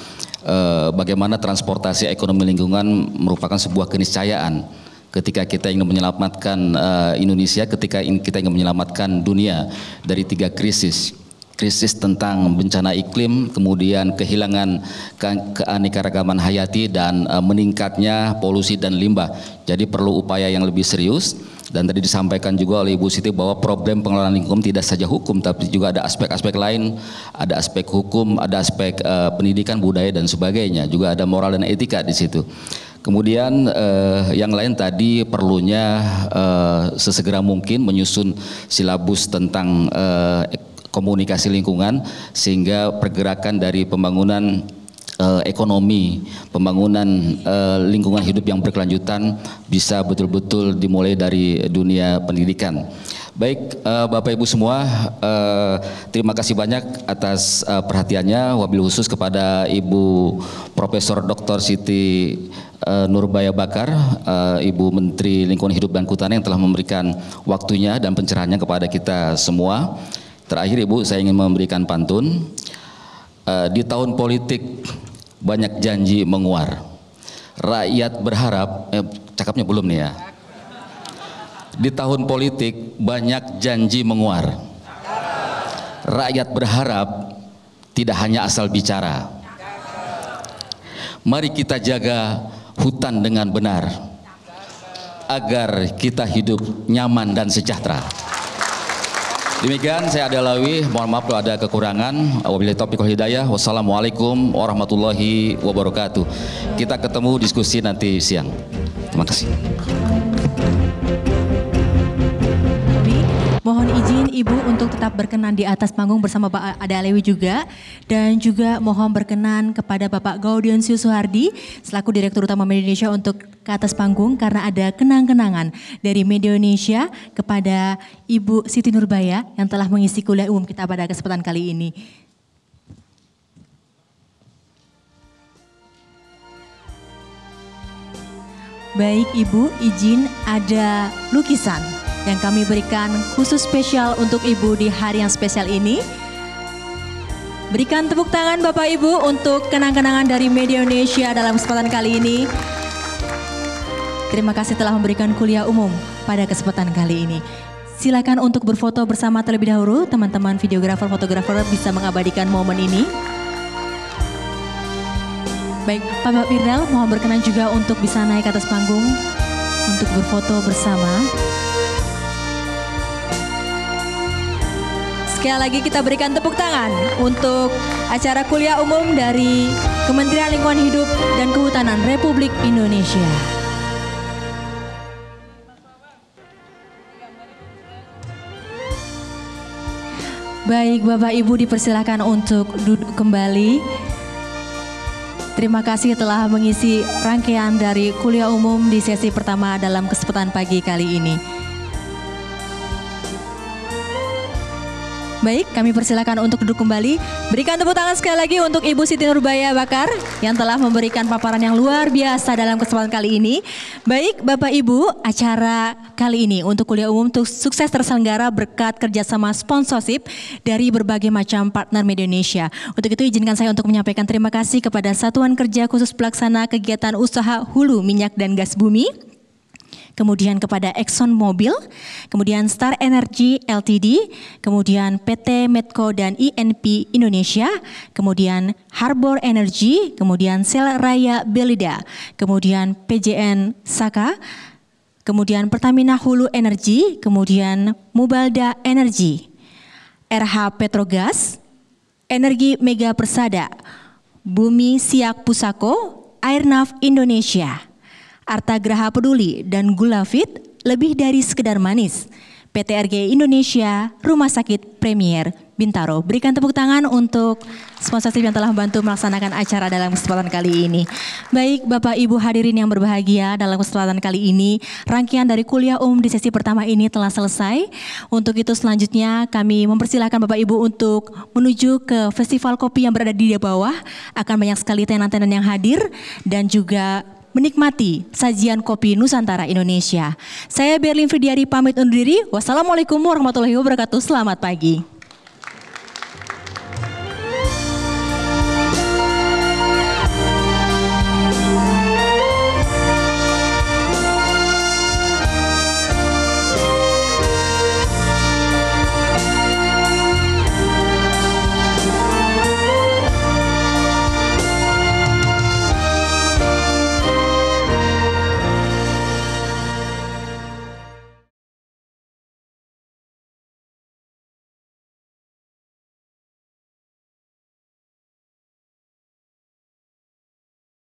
bagaimana transportasi ekonomi lingkungan merupakan sebuah keniscayaan ketika kita ingin menyelamatkan Indonesia, ketika kita ingin menyelamatkan dunia dari 3 krisis. Krisis tentang bencana iklim, kemudian kehilangan keanekaragaman hayati, dan meningkatnya polusi dan limbah. Jadi perlu upaya yang lebih serius. Dan tadi disampaikan juga oleh Ibu Siti bahwa problem pengelolaan lingkungan tidak saja hukum, tapi juga ada aspek-aspek lain, ada aspek hukum, ada aspek pendidikan, budaya dan sebagainya. Juga ada moral dan etika di situ. Kemudian yang lain tadi perlunya sesegera mungkin menyusun silabus tentang komunikasi lingkungan, sehingga pergerakan dari pembangunan ekonomi, pembangunan lingkungan hidup yang berkelanjutan bisa betul-betul dimulai dari dunia pendidikan. Baik, Bapak Ibu semua, terima kasih banyak atas perhatiannya. Wabil khusus kepada Ibu Profesor Dr. Siti Nurbaya Bakar, Ibu Menteri Lingkungan Hidup dan Kehutanan yang telah memberikan waktunya dan pencerahannya kepada kita semua. Terakhir Ibu, saya ingin memberikan pantun. Di tahun politik banyak janji menguar. Rakyat berharap, cakapnya belum nih ya. Di tahun politik banyak janji menguar. Rakyat berharap tidak hanya asal bicara. Mari kita jaga hutan dengan benar, agar kita hidup nyaman dan sejahtera. Demikian saya Ade Alawi, mohon maaf kalau ada kekurangan. Wabillahi taufiq wal hidayah. Wassalamualaikum warahmatullahi wabarakatuh. Kita ketemu diskusi nanti siang. Terima kasih. Mohon izin Ibu untuk tetap berkenan di atas panggung bersama Pak Ade Alawi juga. Dan juga mohon berkenan kepada Bapak Gaudionsius Suhardi selaku Direktur Utama Media Indonesia untuk ke atas panggung, karena ada kenang-kenangan dari Media Indonesia kepada Ibu Siti Nurbaya yang telah mengisi kuliah umum kita pada kesempatan kali ini. Baik Ibu, izin ada lukisan yang kami berikan khusus spesial untuk Ibu di hari yang spesial ini. Berikan tepuk tangan Bapak Ibu untuk kenang-kenangan dari Media Indonesia dalam kesempatan kali ini. Terima kasih telah memberikan kuliah umum pada kesempatan kali ini. Silakan untuk berfoto bersama terlebih dahulu. Teman-teman videografer, fotografer bisa mengabadikan momen ini. Baik, Pak Firdaus mohon berkenan juga untuk bisa naik ke atas panggung untuk berfoto bersama. Sekali lagi kita berikan tepuk tangan untuk acara kuliah umum dari Kementerian Lingkungan Hidup dan Kehutanan Republik Indonesia. Baik, Bapak Ibu dipersilakan untuk duduk kembali. Terima kasih telah mengisi rangkaian dari kuliah umum di sesi pertama dalam kesempatan pagi kali ini. Baik, kami persilakan untuk duduk kembali. Berikan tepuk tangan sekali lagi untuk Ibu Siti Nurbaya Bakar yang telah memberikan paparan yang luar biasa dalam kesempatan kali ini. Baik, Bapak Ibu, acara kali ini untuk kuliah umum sukses terselenggara berkat kerjasama sponsorship dari berbagai macam partner Media Indonesia. Untuk itu izinkan saya untuk menyampaikan terima kasih kepada Satuan Kerja Khusus Pelaksana Kegiatan Usaha Hulu Minyak dan Gas Bumi, kemudian kepada Exxon Mobil, kemudian Star Energy Ltd, kemudian PT Medco dan INP Indonesia, kemudian Harbor Energy, kemudian Sel Raya Belida, kemudian PJN Saka, kemudian Pertamina Hulu Energy, kemudian Mubalda Energy, RH Petrogas, Energi Mega Persada, Bumi Siak Pusako, Airnav Indonesia, Arta Graha Peduli dan Gula Fit, lebih dari sekedar manis. PT RG Indonesia, Rumah Sakit Premier Bintaro. Berikan tepuk tangan untuk sponsorship yang telah membantu melaksanakan acara dalam kesempatan kali ini. Baik, Bapak Ibu hadirin yang berbahagia, dalam kesempatan kali ini rangkaian dari kuliah umum di sesi pertama ini telah selesai. Untuk itu selanjutnya kami mempersilahkan Bapak Ibu untuk menuju ke festival kopi yang berada di bawah. Akan banyak sekali tenan-tenan yang hadir dan juga menikmati sajian kopi Nusantara Indonesia. Saya Berlin Fridiari pamit undur diri. Wassalamualaikum warahmatullahi wabarakatuh. Selamat pagi.